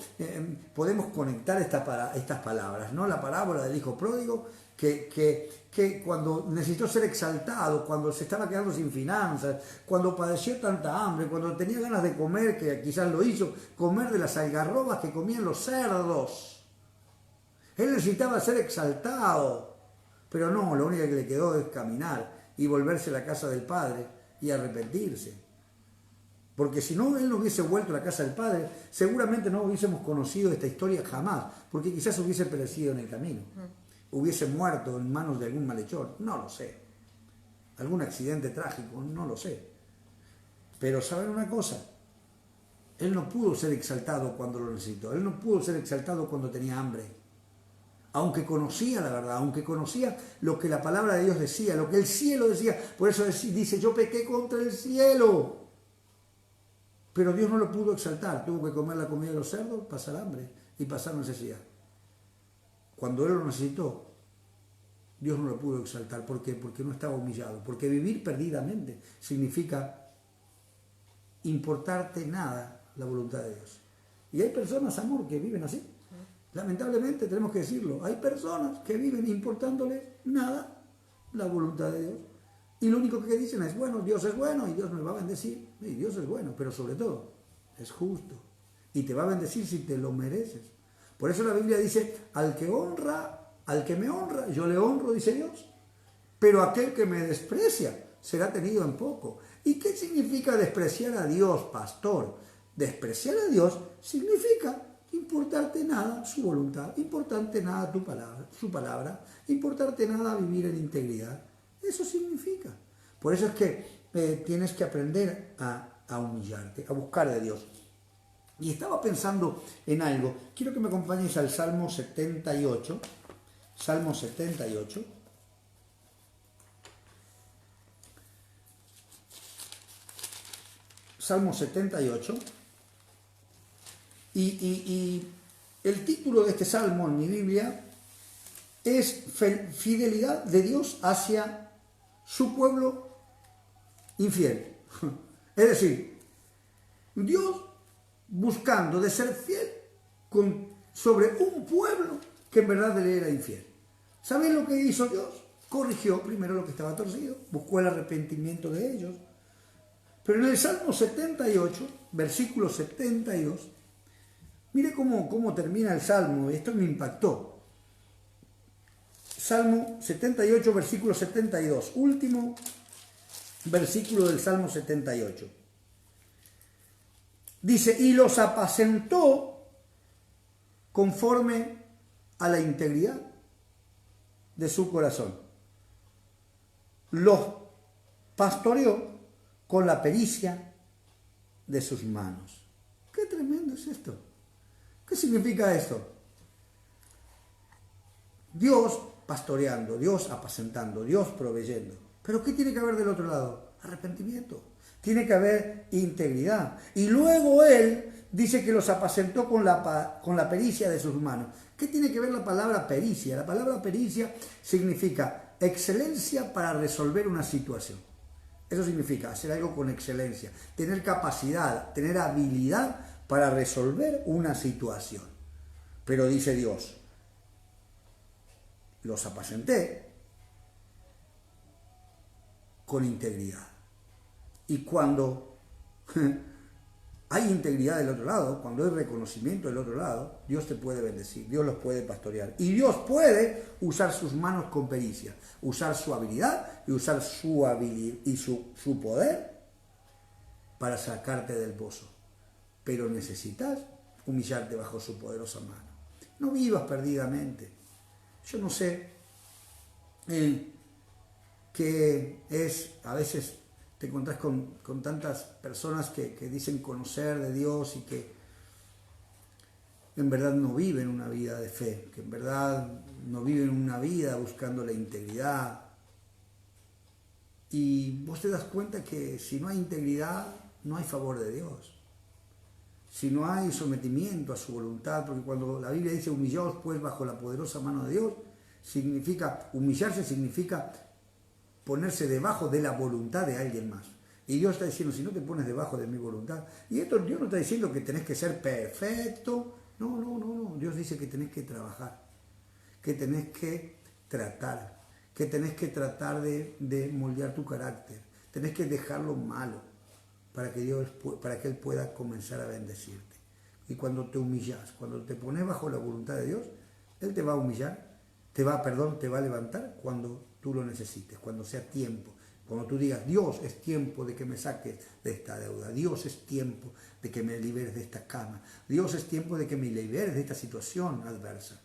podemos conectar estas palabras, ¿no? La parábola del hijo pródigo, que cuando necesitó ser exaltado, cuando se estaba quedando sin finanzas, cuando padeció tanta hambre, cuando tenía ganas de comer, que quizás lo hizo, comer de las algarrobas que comían los cerdos. Él necesitaba ser exaltado, pero no, lo único que le quedó es caminar y volverse a la casa del Padre y arrepentirse. Porque si no, él no hubiese vuelto a la casa del Padre, seguramente no hubiésemos conocido esta historia jamás, porque quizás hubiese perecido en el camino, hubiese muerto en manos de algún malhechor, no lo sé, algún accidente trágico, no lo sé. Pero ¿saben una cosa? Él no pudo ser exaltado cuando lo necesitó, él no pudo ser exaltado cuando tenía hambre. Aunque conocía la verdad, aunque conocía lo que la palabra de Dios decía, lo que el cielo decía. Por eso dice, yo pequé contra el cielo. Pero Dios no lo pudo exaltar, tuvo que comer la comida de los cerdos, pasar hambre y pasar necesidad. Cuando Él lo necesitó, Dios no lo pudo exaltar. ¿Por qué? Porque no estaba humillado. Porque vivir perdidamente significa importarte nada la voluntad de Dios. Y hay personas, amor, que viven así. Lamentablemente tenemos que decirlo, hay personas que viven importándole nada la voluntad de Dios. Y lo único que dicen es, bueno, Dios es bueno y Dios me va a bendecir. Y Dios es bueno, pero sobre todo es justo. Y te va a bendecir si te lo mereces. Por eso la Biblia dice, al que me honra, yo le honro, dice Dios. Pero aquel que me desprecia será tenido en poco. ¿Y qué significa despreciar a Dios, pastor? Despreciar a Dios significa importarte nada su voluntad, importarte nada su palabra, importarte nada vivir en integridad. Eso significa. Por eso es que tienes que aprender a humillarte, a buscar de Dios. Y estaba pensando en algo. Quiero que me acompañes al Salmo 78. Salmo 78. Salmo 78. Y el título de este salmo en mi Biblia es fidelidad de Dios hacia su pueblo infiel. Es decir, Dios buscando de ser fiel sobre un pueblo que en verdad le era infiel. ¿Saben lo que hizo Dios? Corrigió primero lo que estaba torcido, buscó el arrepentimiento de ellos. Pero en el Salmo 78, versículo 72, mire cómo termina el Salmo, esto me impactó. Salmo 78, versículo 72, último versículo del Salmo 78. Dice, y los apacentó conforme a la integridad de su corazón. Los pastoreó con la pericia de sus manos. ¡Qué tremendo es esto! ¿Qué significa esto? Dios pastoreando, Dios apacentando, Dios proveyendo. ¿Pero qué tiene que haber del otro lado? Arrepentimiento. Tiene que haber integridad. Y luego Él dice que los apacentó con la pericia de sus manos. ¿Qué tiene que ver la palabra pericia? La palabra pericia significa excelencia para resolver una situación. Eso significa hacer algo con excelencia, tener capacidad, tener habilidad para resolver una situación. Pero dice Dios, los apacenté con integridad. Y cuando hay integridad del otro lado, cuando hay reconocimiento del otro lado, Dios te puede bendecir, Dios los puede pastorear. Y Dios puede usar sus manos con pericia, usar su habilidad y usar su poder para sacarte del pozo. Pero necesitas humillarte bajo su poderosa mano. No vivas perdidamente. Yo no sé qué es, a veces te encontrás con tantas personas que dicen conocer de Dios y que en verdad no viven una vida de fe, que en verdad no viven una vida buscando la integridad. Y vos te das cuenta que si no hay integridad, no hay favor de Dios. Si no hay sometimiento a su voluntad, porque cuando la Biblia dice humillaos pues bajo la poderosa mano de Dios, significa, humillarse significa ponerse debajo de la voluntad de alguien más. Y Dios está diciendo, si no te pones debajo de mi voluntad, y esto Dios no está diciendo que tenés que ser perfecto, no, Dios dice que tenés que trabajar, que tenés que tratar, de moldear tu carácter, tenés que dejar lo malo, para que Él pueda comenzar a bendecirte. Y cuando te humillas, cuando te pones bajo la voluntad de Dios, Él te va a humillar, te va a levantar cuando tú lo necesites, cuando sea tiempo. Cuando tú digas, Dios, es tiempo de que me saques de esta deuda. Dios, es tiempo de que me liberes de esta cama. Dios, es tiempo de que me liberes de esta situación adversa.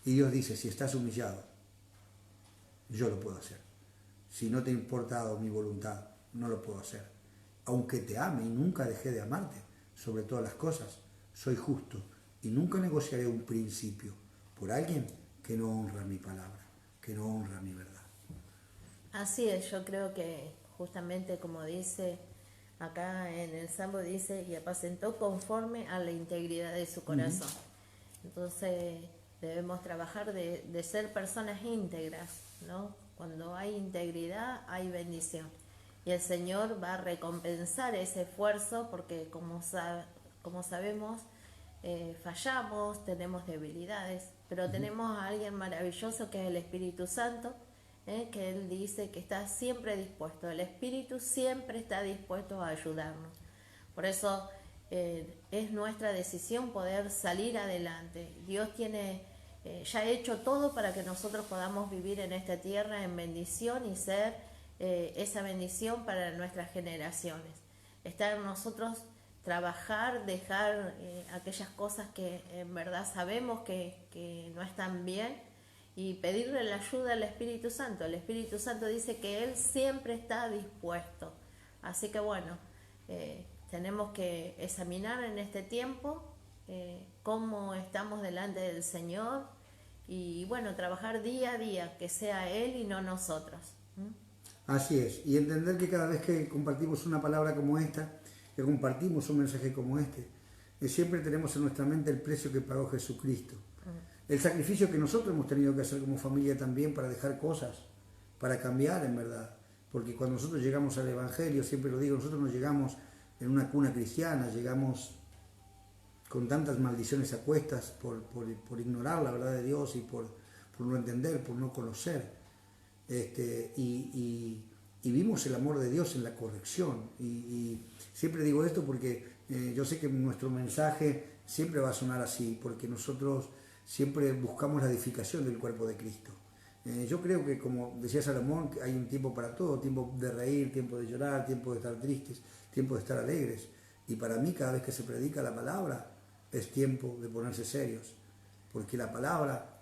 Y Dios dice, si estás humillado, yo lo puedo hacer. Si no te ha importado mi voluntad, no lo puedo hacer. Aunque te ame y nunca dejé de amarte, sobre todas las cosas, soy justo y nunca negociaré un principio por alguien que no honra mi palabra, que no honra mi verdad. Así es, yo creo que justamente como dice acá en el Salmo, dice, y apacentó conforme a la integridad de su corazón. Entonces debemos trabajar de ser personas íntegras, ¿no? Cuando hay integridad hay bendición. Y el Señor va a recompensar ese esfuerzo porque como sabemos, fallamos, tenemos debilidades, pero tenemos a alguien maravilloso que es el Espíritu Santo, que Él dice que está siempre dispuesto. El Espíritu siempre está dispuesto a ayudarnos. Por eso es nuestra decisión poder salir adelante. Dios tiene ya hecho todo para que nosotros podamos vivir en esta tierra en bendición y ser esa bendición para nuestras generaciones. Está en nosotros trabajar, dejar aquellas cosas que en verdad sabemos que no están bien y pedirle la ayuda al Espíritu Santo. El Espíritu Santo dice que Él siempre está dispuesto. Así que bueno, tenemos que examinar en este tiempo cómo estamos delante del Señor y bueno, trabajar día a día, que sea Él y no nosotros. Así es, y entender que cada vez que compartimos una palabra como esta, que compartimos un mensaje como este, siempre tenemos en nuestra mente el precio que pagó Jesucristo. El sacrificio que nosotros hemos tenido que hacer como familia también para dejar cosas, para cambiar en verdad. Porque cuando nosotros llegamos al Evangelio, siempre lo digo, nosotros no llegamos en una cuna cristiana, llegamos con tantas maldiciones a cuestas por ignorar la verdad de Dios y por no entender, por no conocer. Y vimos el amor de Dios en la corrección. Y siempre digo esto porque yo sé que nuestro mensaje siempre va a sonar así, porque nosotros siempre buscamos la edificación del cuerpo de Cristo. Yo creo que, como decía Salomón, hay un tiempo para todo, tiempo de reír, tiempo de llorar, tiempo de estar tristes, tiempo de estar alegres. Y para mí, cada vez que se predica la palabra, es tiempo de ponerse serios, porque la palabra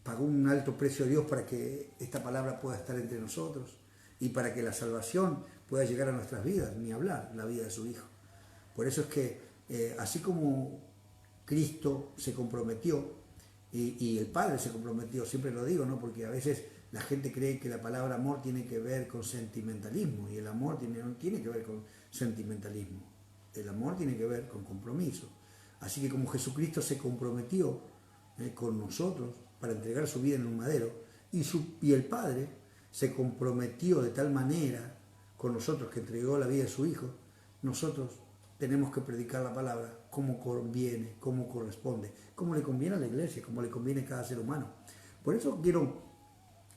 pagó un alto precio a Dios para que esta palabra pueda estar entre nosotros y para que la salvación pueda llegar a nuestras vidas, ni hablar, la vida de su Hijo. Por eso es que, así como Cristo se comprometió y el Padre se comprometió, siempre lo digo, ¿no? Porque a veces la gente cree que la palabra amor tiene que ver con sentimentalismo, y el amor no tiene que ver con sentimentalismo, el amor tiene que ver con compromiso. Así que como Jesucristo se comprometió con nosotros para entregar su vida en un madero, y el Padre se comprometió de tal manera con nosotros que entregó la vida de su Hijo, nosotros tenemos que predicar la palabra como conviene, como corresponde, como le conviene a la iglesia, como le conviene a cada ser humano. Por eso quiero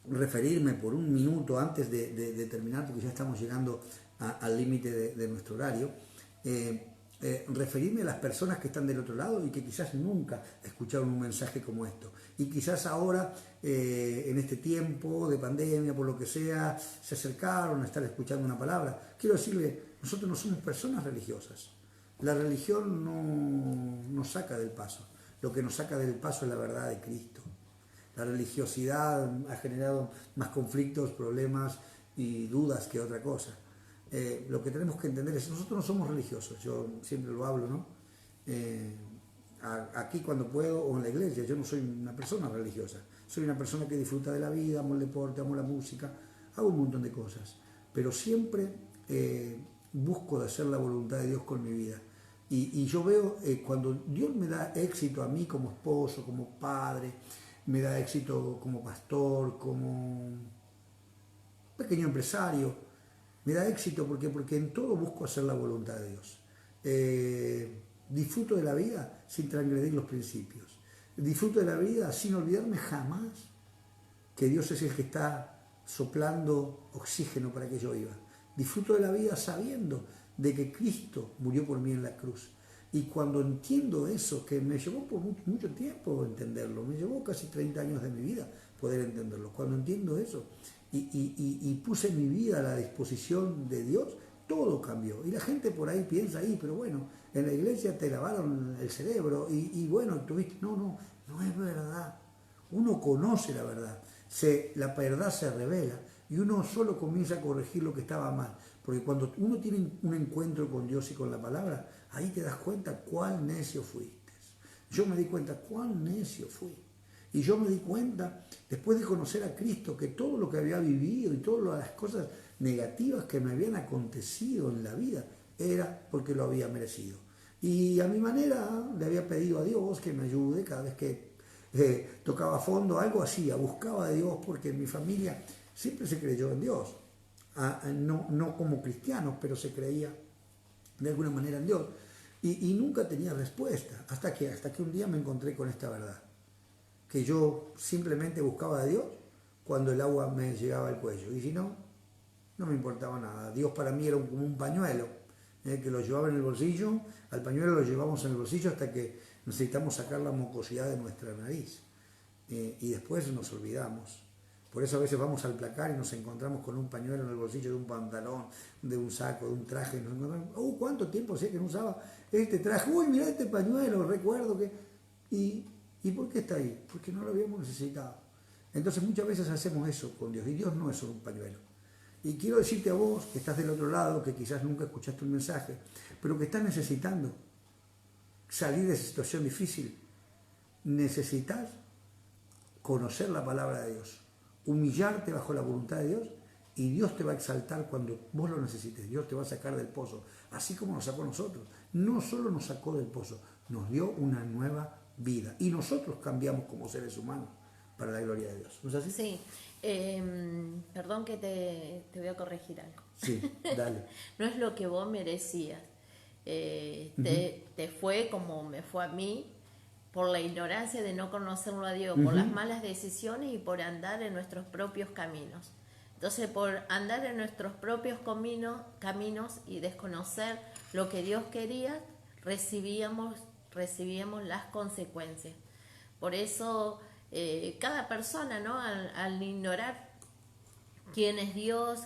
referirme por un minuto antes de terminar, porque ya estamos llegando al límite de nuestro horario, referirme a las personas que están del otro lado y que quizás nunca escucharon un mensaje como esto. Y quizás ahora, en este tiempo de pandemia, por lo que sea, se acercaron a estar escuchando una palabra. Quiero decirle, nosotros no somos personas religiosas. La religión no nos saca del paso. Lo que nos saca del paso es la verdad de Cristo. La religiosidad ha generado más conflictos, problemas y dudas que otra cosa. Lo que tenemos que entender es que nosotros no somos religiosos, yo siempre lo hablo, ¿no? Aquí cuando puedo, o en la iglesia, yo no soy una persona religiosa, soy una persona que disfruta de la vida, amo el deporte, amo la música, hago un montón de cosas, pero siempre busco de hacer la voluntad de Dios con mi vida. Y yo veo cuando Dios me da éxito a mí como esposo, como padre, me da éxito como pastor, como pequeño empresario, me da éxito porque en todo busco hacer la voluntad de Dios. Disfruto de la vida sin transgredir los principios. Disfruto de la vida sin olvidarme jamás que Dios es el que está soplando oxígeno para que yo viva. Disfruto de la vida sabiendo de que Cristo murió por mí en la cruz. Y cuando entiendo eso, que me llevó por mucho tiempo entenderlo, me llevó casi 30 años de mi vida poder entenderlo. Cuando entiendo eso y puse mi vida a la disposición de Dios, todo cambió. Y la gente por ahí piensa, pero bueno, en la iglesia te lavaron el cerebro y bueno, tuviste... No es verdad. Uno conoce la verdad. La verdad se revela y uno solo comienza a corregir lo que estaba mal. Porque cuando uno tiene un encuentro con Dios y con la palabra, ahí te das cuenta cuán necio fuiste. Yo me di cuenta cuán necio fui. Y yo me di cuenta, después de conocer a Cristo, que todo lo que había vivido y todas las cosas negativas que me habían acontecido en la vida, era porque lo había merecido. Y a mi manera le había pedido a Dios que me ayude cada vez que tocaba fondo, algo hacía, buscaba a Dios, porque en mi familia siempre se creyó en Dios. No como cristianos, pero se creía de alguna manera en Dios. Y nunca tenía respuesta, hasta que un día me encontré con esta verdad. Que yo simplemente buscaba a Dios cuando el agua me llegaba al cuello. Y si no, no me importaba nada. Dios para mí era como un pañuelo, que lo llevaba en el bolsillo. Al pañuelo lo llevamos en el bolsillo hasta que necesitamos sacar la mucosidad de nuestra nariz. Y después nos olvidamos. Por eso a veces vamos al placar y nos encontramos con un pañuelo en el bolsillo de un pantalón, de un saco, de un traje. Nos encontramos, ¿cuánto tiempo hacía que no usaba este traje? Uy, mirá este pañuelo, recuerdo que... ¿Y por qué está ahí? Porque no lo habíamos necesitado. Entonces muchas veces hacemos eso con Dios, y Dios no es solo un pañuelo. Y quiero decirte a vos, que estás del otro lado, que quizás nunca escuchaste un mensaje, pero que estás necesitando salir de esa situación difícil, necesitas conocer la palabra de Dios, humillarte bajo la voluntad de Dios, y Dios te va a exaltar cuando vos lo necesites. Dios te va a sacar del pozo, así como nos sacó a nosotros. No solo nos sacó del pozo, nos dio una nueva vida. Y nosotros cambiamos como seres humanos para la gloria de Dios. ¿No es así? Sí. Perdón que te voy a corregir algo. Sí, dale. No es lo que vos merecías. Te fue como me fue a mí, por la ignorancia de no conocerlo a Dios, por las malas decisiones y por andar en nuestros propios caminos. Entonces, por andar en nuestros propios caminos y desconocer lo que Dios quería, recibíamos las consecuencias. Por eso, cada persona, ¿no? Al ignorar quién es Dios,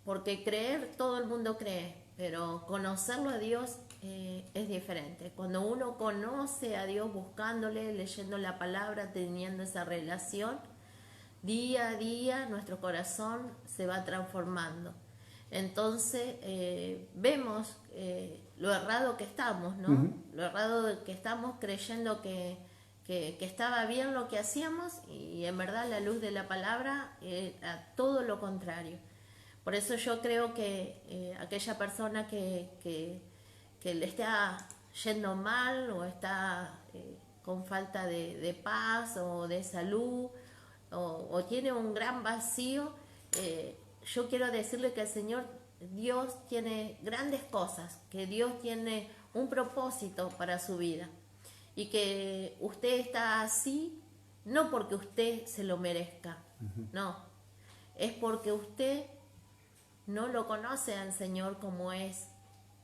porque creer, todo el mundo cree, pero conocerlo a Dios es diferente. Cuando uno conoce a Dios buscándole, leyendo la palabra, teniendo esa relación, día a día nuestro corazón se va transformando. Entonces vemos lo errado que estamos, ¿no? Lo errado que estamos creyendo que estaba bien lo que hacíamos, y en verdad la luz de la palabra era todo lo contrario. Por eso yo creo que aquella persona que le está yendo mal o está con falta de paz o de salud o tiene un gran vacío, yo quiero decirle que el Señor Dios tiene grandes cosas, que Dios tiene un propósito para su vida, y que usted está así no porque usted se lo merezca, No, es porque usted no lo conoce al Señor como es,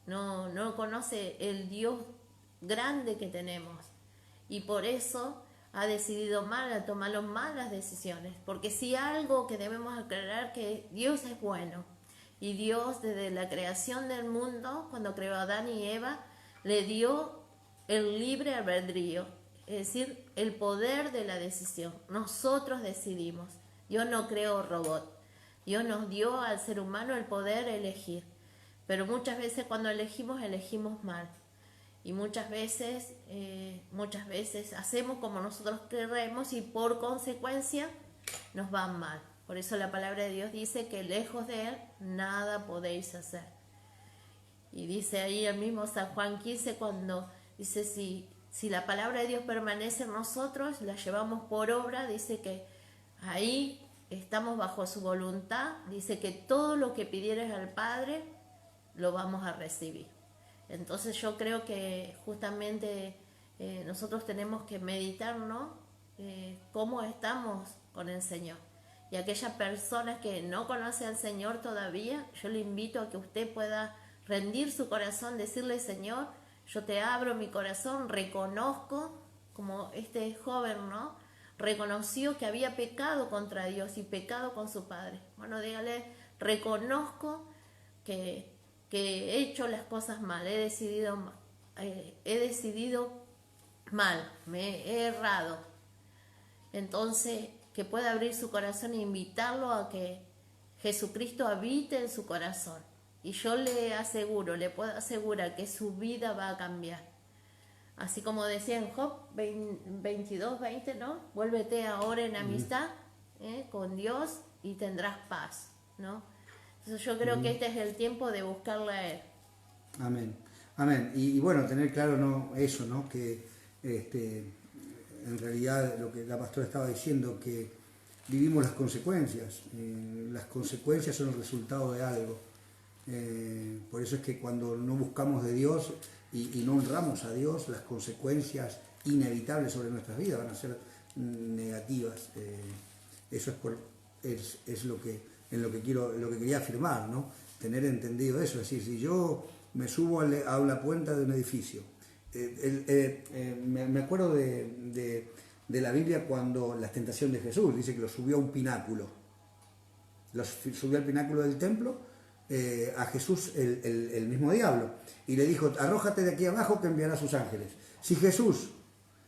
no conoce el Dios grande que tenemos, y por eso ha decidido mal, ha tomado malas decisiones, porque si algo que debemos aclarar, que Dios es bueno, y Dios desde la creación del mundo, cuando creó a Adán y Eva, le dio el libre albedrío, es decir, el poder de la decisión. Nosotros decidimos. Dios no creó robot. Dios nos dio al ser humano el poder elegir. Pero muchas veces cuando elegimos mal. Y muchas veces hacemos como nosotros queremos y por consecuencia nos va mal. Por eso la palabra de Dios dice que lejos de Él nada podéis hacer. Y dice ahí el mismo San Juan 15 cuando dice si la palabra de Dios permanece en nosotros, la llevamos por obra, dice que ahí estamos bajo su voluntad, dice que todo lo que pidieres al Padre lo vamos a recibir. Entonces yo creo que justamente nosotros tenemos que meditar, ¿no? Cómo estamos con el Señor. Y aquellas personas que no conocen al Señor todavía, yo le invito a que usted pueda rendir su corazón, decirle: Señor, yo te abro mi corazón, reconozco, como este joven, ¿no? Reconoció que había pecado contra Dios y pecado con su padre. Bueno, dígale: reconozco que he hecho las cosas mal, he decidido mal, me he errado. Entonces, que pueda abrir su corazón e invitarlo a que Jesucristo habite en su corazón. Y yo le puedo asegurar que su vida va a cambiar. Así como decía en Job 22:20, ¿no? Vuélvete ahora en amistad con Dios y tendrás paz, ¿no? Entonces yo creo que este es el tiempo de buscarle a Él. Amén. Amén. Y bueno, tener claro, ¿no? Eso, ¿no? Que en realidad lo que la pastora estaba diciendo, que vivimos las consecuencias. Las consecuencias son el resultado de algo. Por eso es que cuando no buscamos de Dios y no honramos a Dios, las consecuencias inevitables sobre nuestras vidas van a ser negativas. Eso es lo que quería afirmar, ¿no? Tener entendido eso. Es decir, si yo me subo a la puerta de un edificio, me acuerdo de la Biblia cuando la tentación de Jesús dice que lo subió a un pináculo. Lo subió al pináculo del templo a Jesús el mismo diablo y le dijo: arrójate de aquí abajo que enviará a sus ángeles. Si Jesús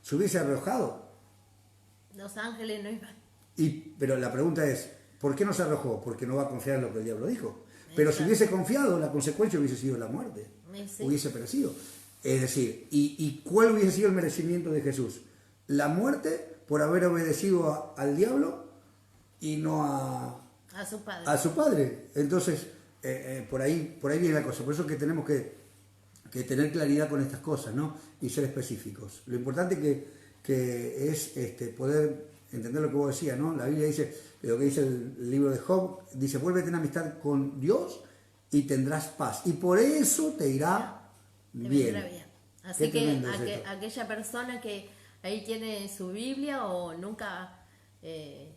se hubiese arrojado, los ángeles no iban. Pero la pregunta es: ¿por qué no se arrojó? Porque no va a confiar en lo que el diablo dijo. Pero si hubiese confiado, la consecuencia hubiese sido la muerte. Sí. Hubiese perecido. Es decir, ¿y cuál hubiese sido el merecimiento de Jesús? La muerte por haber obedecido al diablo y no a su padre. A su padre. Entonces, por ahí viene la cosa. Por eso es que tenemos que tener claridad con estas cosas, ¿no? Y ser específicos. Lo importante que es poder entender lo que vos decías, ¿no? La Biblia dice, lo que dice el libro de Job, dice: vuélvete en amistad con Dios y tendrás paz. Y por eso te irá bien. Así que aquella persona que ahí tiene su Biblia o nunca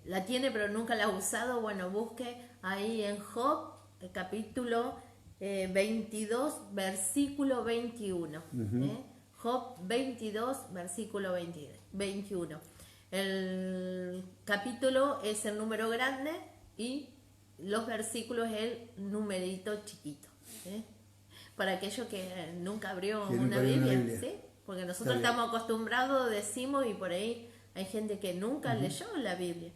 la tiene pero nunca la ha usado, bueno, busque ahí en Job, el capítulo 22, versículo 21. Job 22, versículo 21. El capítulo es el número grande y los versículos es el numerito chiquito. Para aquellos que nunca abrió una Biblia, ¿sí? Porque nosotros estamos acostumbrados, decimos, y por ahí hay gente que nunca leyó la Biblia.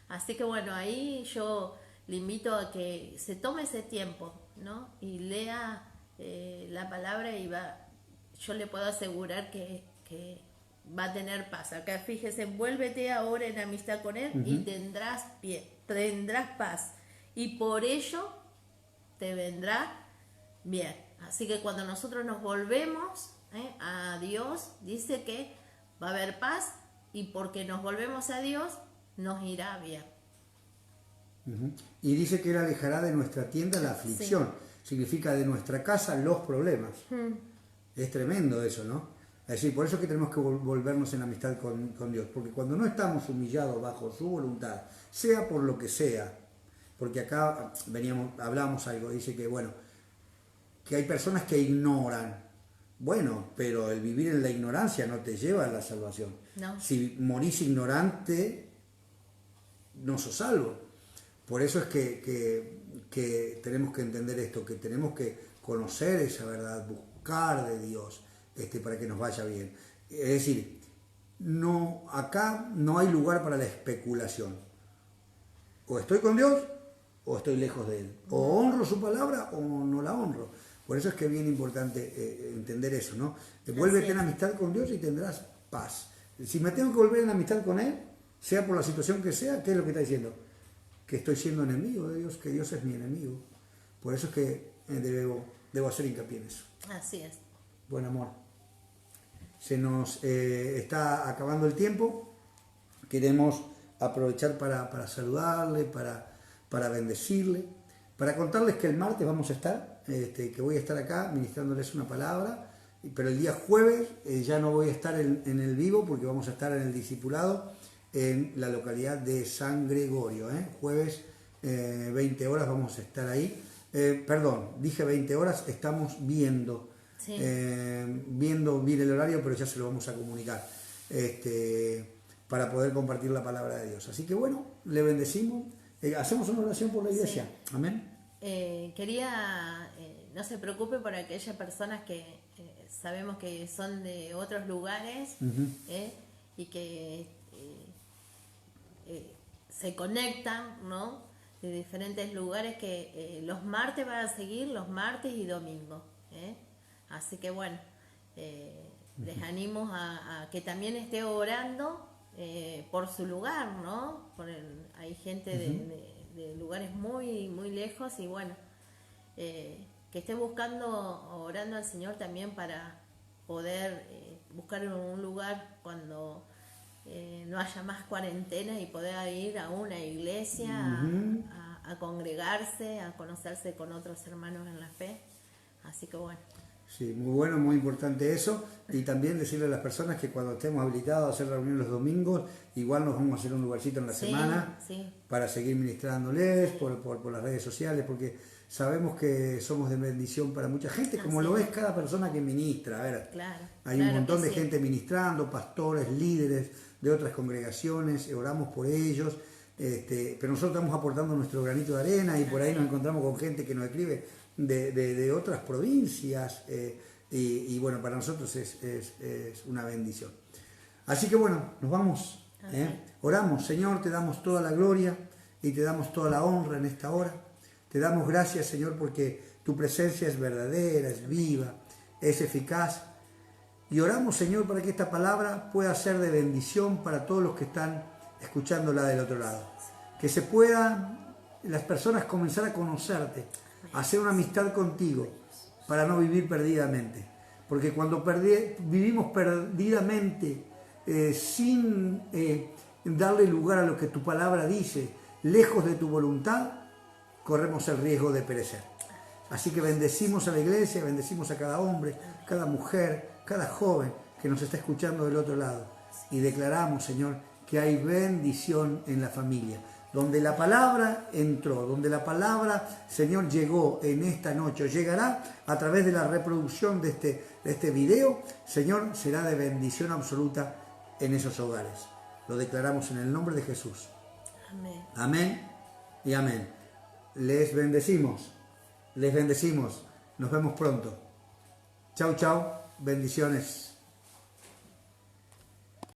Así que bueno, ahí yo le invito a que se tome ese tiempo, ¿no? Y lea la palabra y yo le puedo asegurar que va a tener paz. Acá fíjese: vuélvete ahora en amistad con Él y tendrás paz. Y por ello te vendrá bien. Así que cuando nosotros nos volvemos a Dios, dice que va a haber paz, y porque nos volvemos a Dios, nos irá bien. Y dice que Él alejará de nuestra tienda la aflicción. Sí. Significa de nuestra casa los problemas. Es tremendo eso, ¿no? Es decir, por eso es que tenemos que volvernos en amistad con Dios, porque cuando no estamos humillados bajo su voluntad, sea por lo que sea, porque acá hablábamos algo, dice que bueno, que hay personas que ignoran. Bueno, pero el vivir en la ignorancia no te lleva a la salvación. No. Si morís ignorante, no sos salvo. Por eso es que tenemos que entender esto, que tenemos que conocer esa verdad, buscar de Dios para que nos vaya bien. Es decir, acá no hay lugar para la especulación. O estoy con Dios o estoy lejos de Él. O honro su palabra o no la honro. Por eso es que es bien importante entender eso, ¿no? Vuélvete en amistad con Dios y tendrás paz. Si me tengo que volver en amistad con Él, sea por la situación que sea, ¿qué es lo que está diciendo? Que estoy siendo enemigo de Dios, que Dios es mi enemigo. Por eso es que debo hacer hincapié en eso. Así es. Buen amor. Se nos está acabando el tiempo. Queremos aprovechar para saludarle, para bendecirle, para contarles que el martes vamos a estar, que voy a estar acá ministrándoles una palabra, pero el día jueves ya no voy a estar en el vivo porque vamos a estar en el discipulado en la localidad de San Gregorio. Jueves 20 horas vamos a estar ahí. Perdón, dije 20 horas, estamos viendo bien el horario, pero ya se lo vamos a comunicar para poder compartir la palabra de Dios. Así que bueno, le bendecimos. Hacemos una oración por la iglesia. Sí. Amén. No se preocupe por aquellas personas que sabemos que son de otros lugares y que se conectan, ¿no? De diferentes lugares que los martes van a seguir, los martes y domingos. Así que bueno, les animo a que también esté orando por su lugar, ¿no? Hay gente de lugares muy, muy lejos y bueno, que esté orando al Señor también para poder buscar un lugar cuando no haya más cuarentena y poder ir a una iglesia a congregarse, a conocerse con otros hermanos en la fe. Así que bueno. Sí, muy bueno, muy importante eso. Y también decirle a las personas que cuando estemos habilitados a hacer reuniones los domingos, igual nos vamos a hacer un lugarcito en la semana para seguir ministrándoles por las redes sociales, porque sabemos que somos de bendición para mucha gente, como lo es cada persona que ministra. A ver, hay un montón de gente ministrando, pastores, líderes de otras congregaciones, oramos por ellos, pero nosotros estamos aportando nuestro granito de arena y por ahí nos encontramos con gente que nos escribe de otras provincias y bueno, para nosotros es una bendición. Así que bueno, nos vamos, oramos. Señor, te damos toda la gloria y te damos toda la honra en esta hora. Te damos gracias, Señor, porque tu presencia es verdadera, es viva, es eficaz. Y oramos, Señor, para que esta palabra pueda ser de bendición para todos los que están escuchándola del otro lado. Que se puedan las personas comenzar a conocerte, a hacer una amistad contigo, para no vivir perdidamente. Porque cuando vivimos perdidamente, sin darle lugar a lo que tu palabra dice, lejos de tu voluntad, corremos el riesgo de perecer. Así que bendecimos a la iglesia, bendecimos a cada hombre, cada mujer, cada joven que nos está escuchando del otro lado. Y declaramos, Señor, que hay bendición en la familia. Donde la palabra entró, donde la palabra, Señor, llegó en esta noche, o llegará a través de la reproducción de este video, Señor, será de bendición absoluta en esos hogares. Lo declaramos en el nombre de Jesús. Amén. Amén y amén. Les bendecimos, nos vemos pronto. Chau, chau, bendiciones.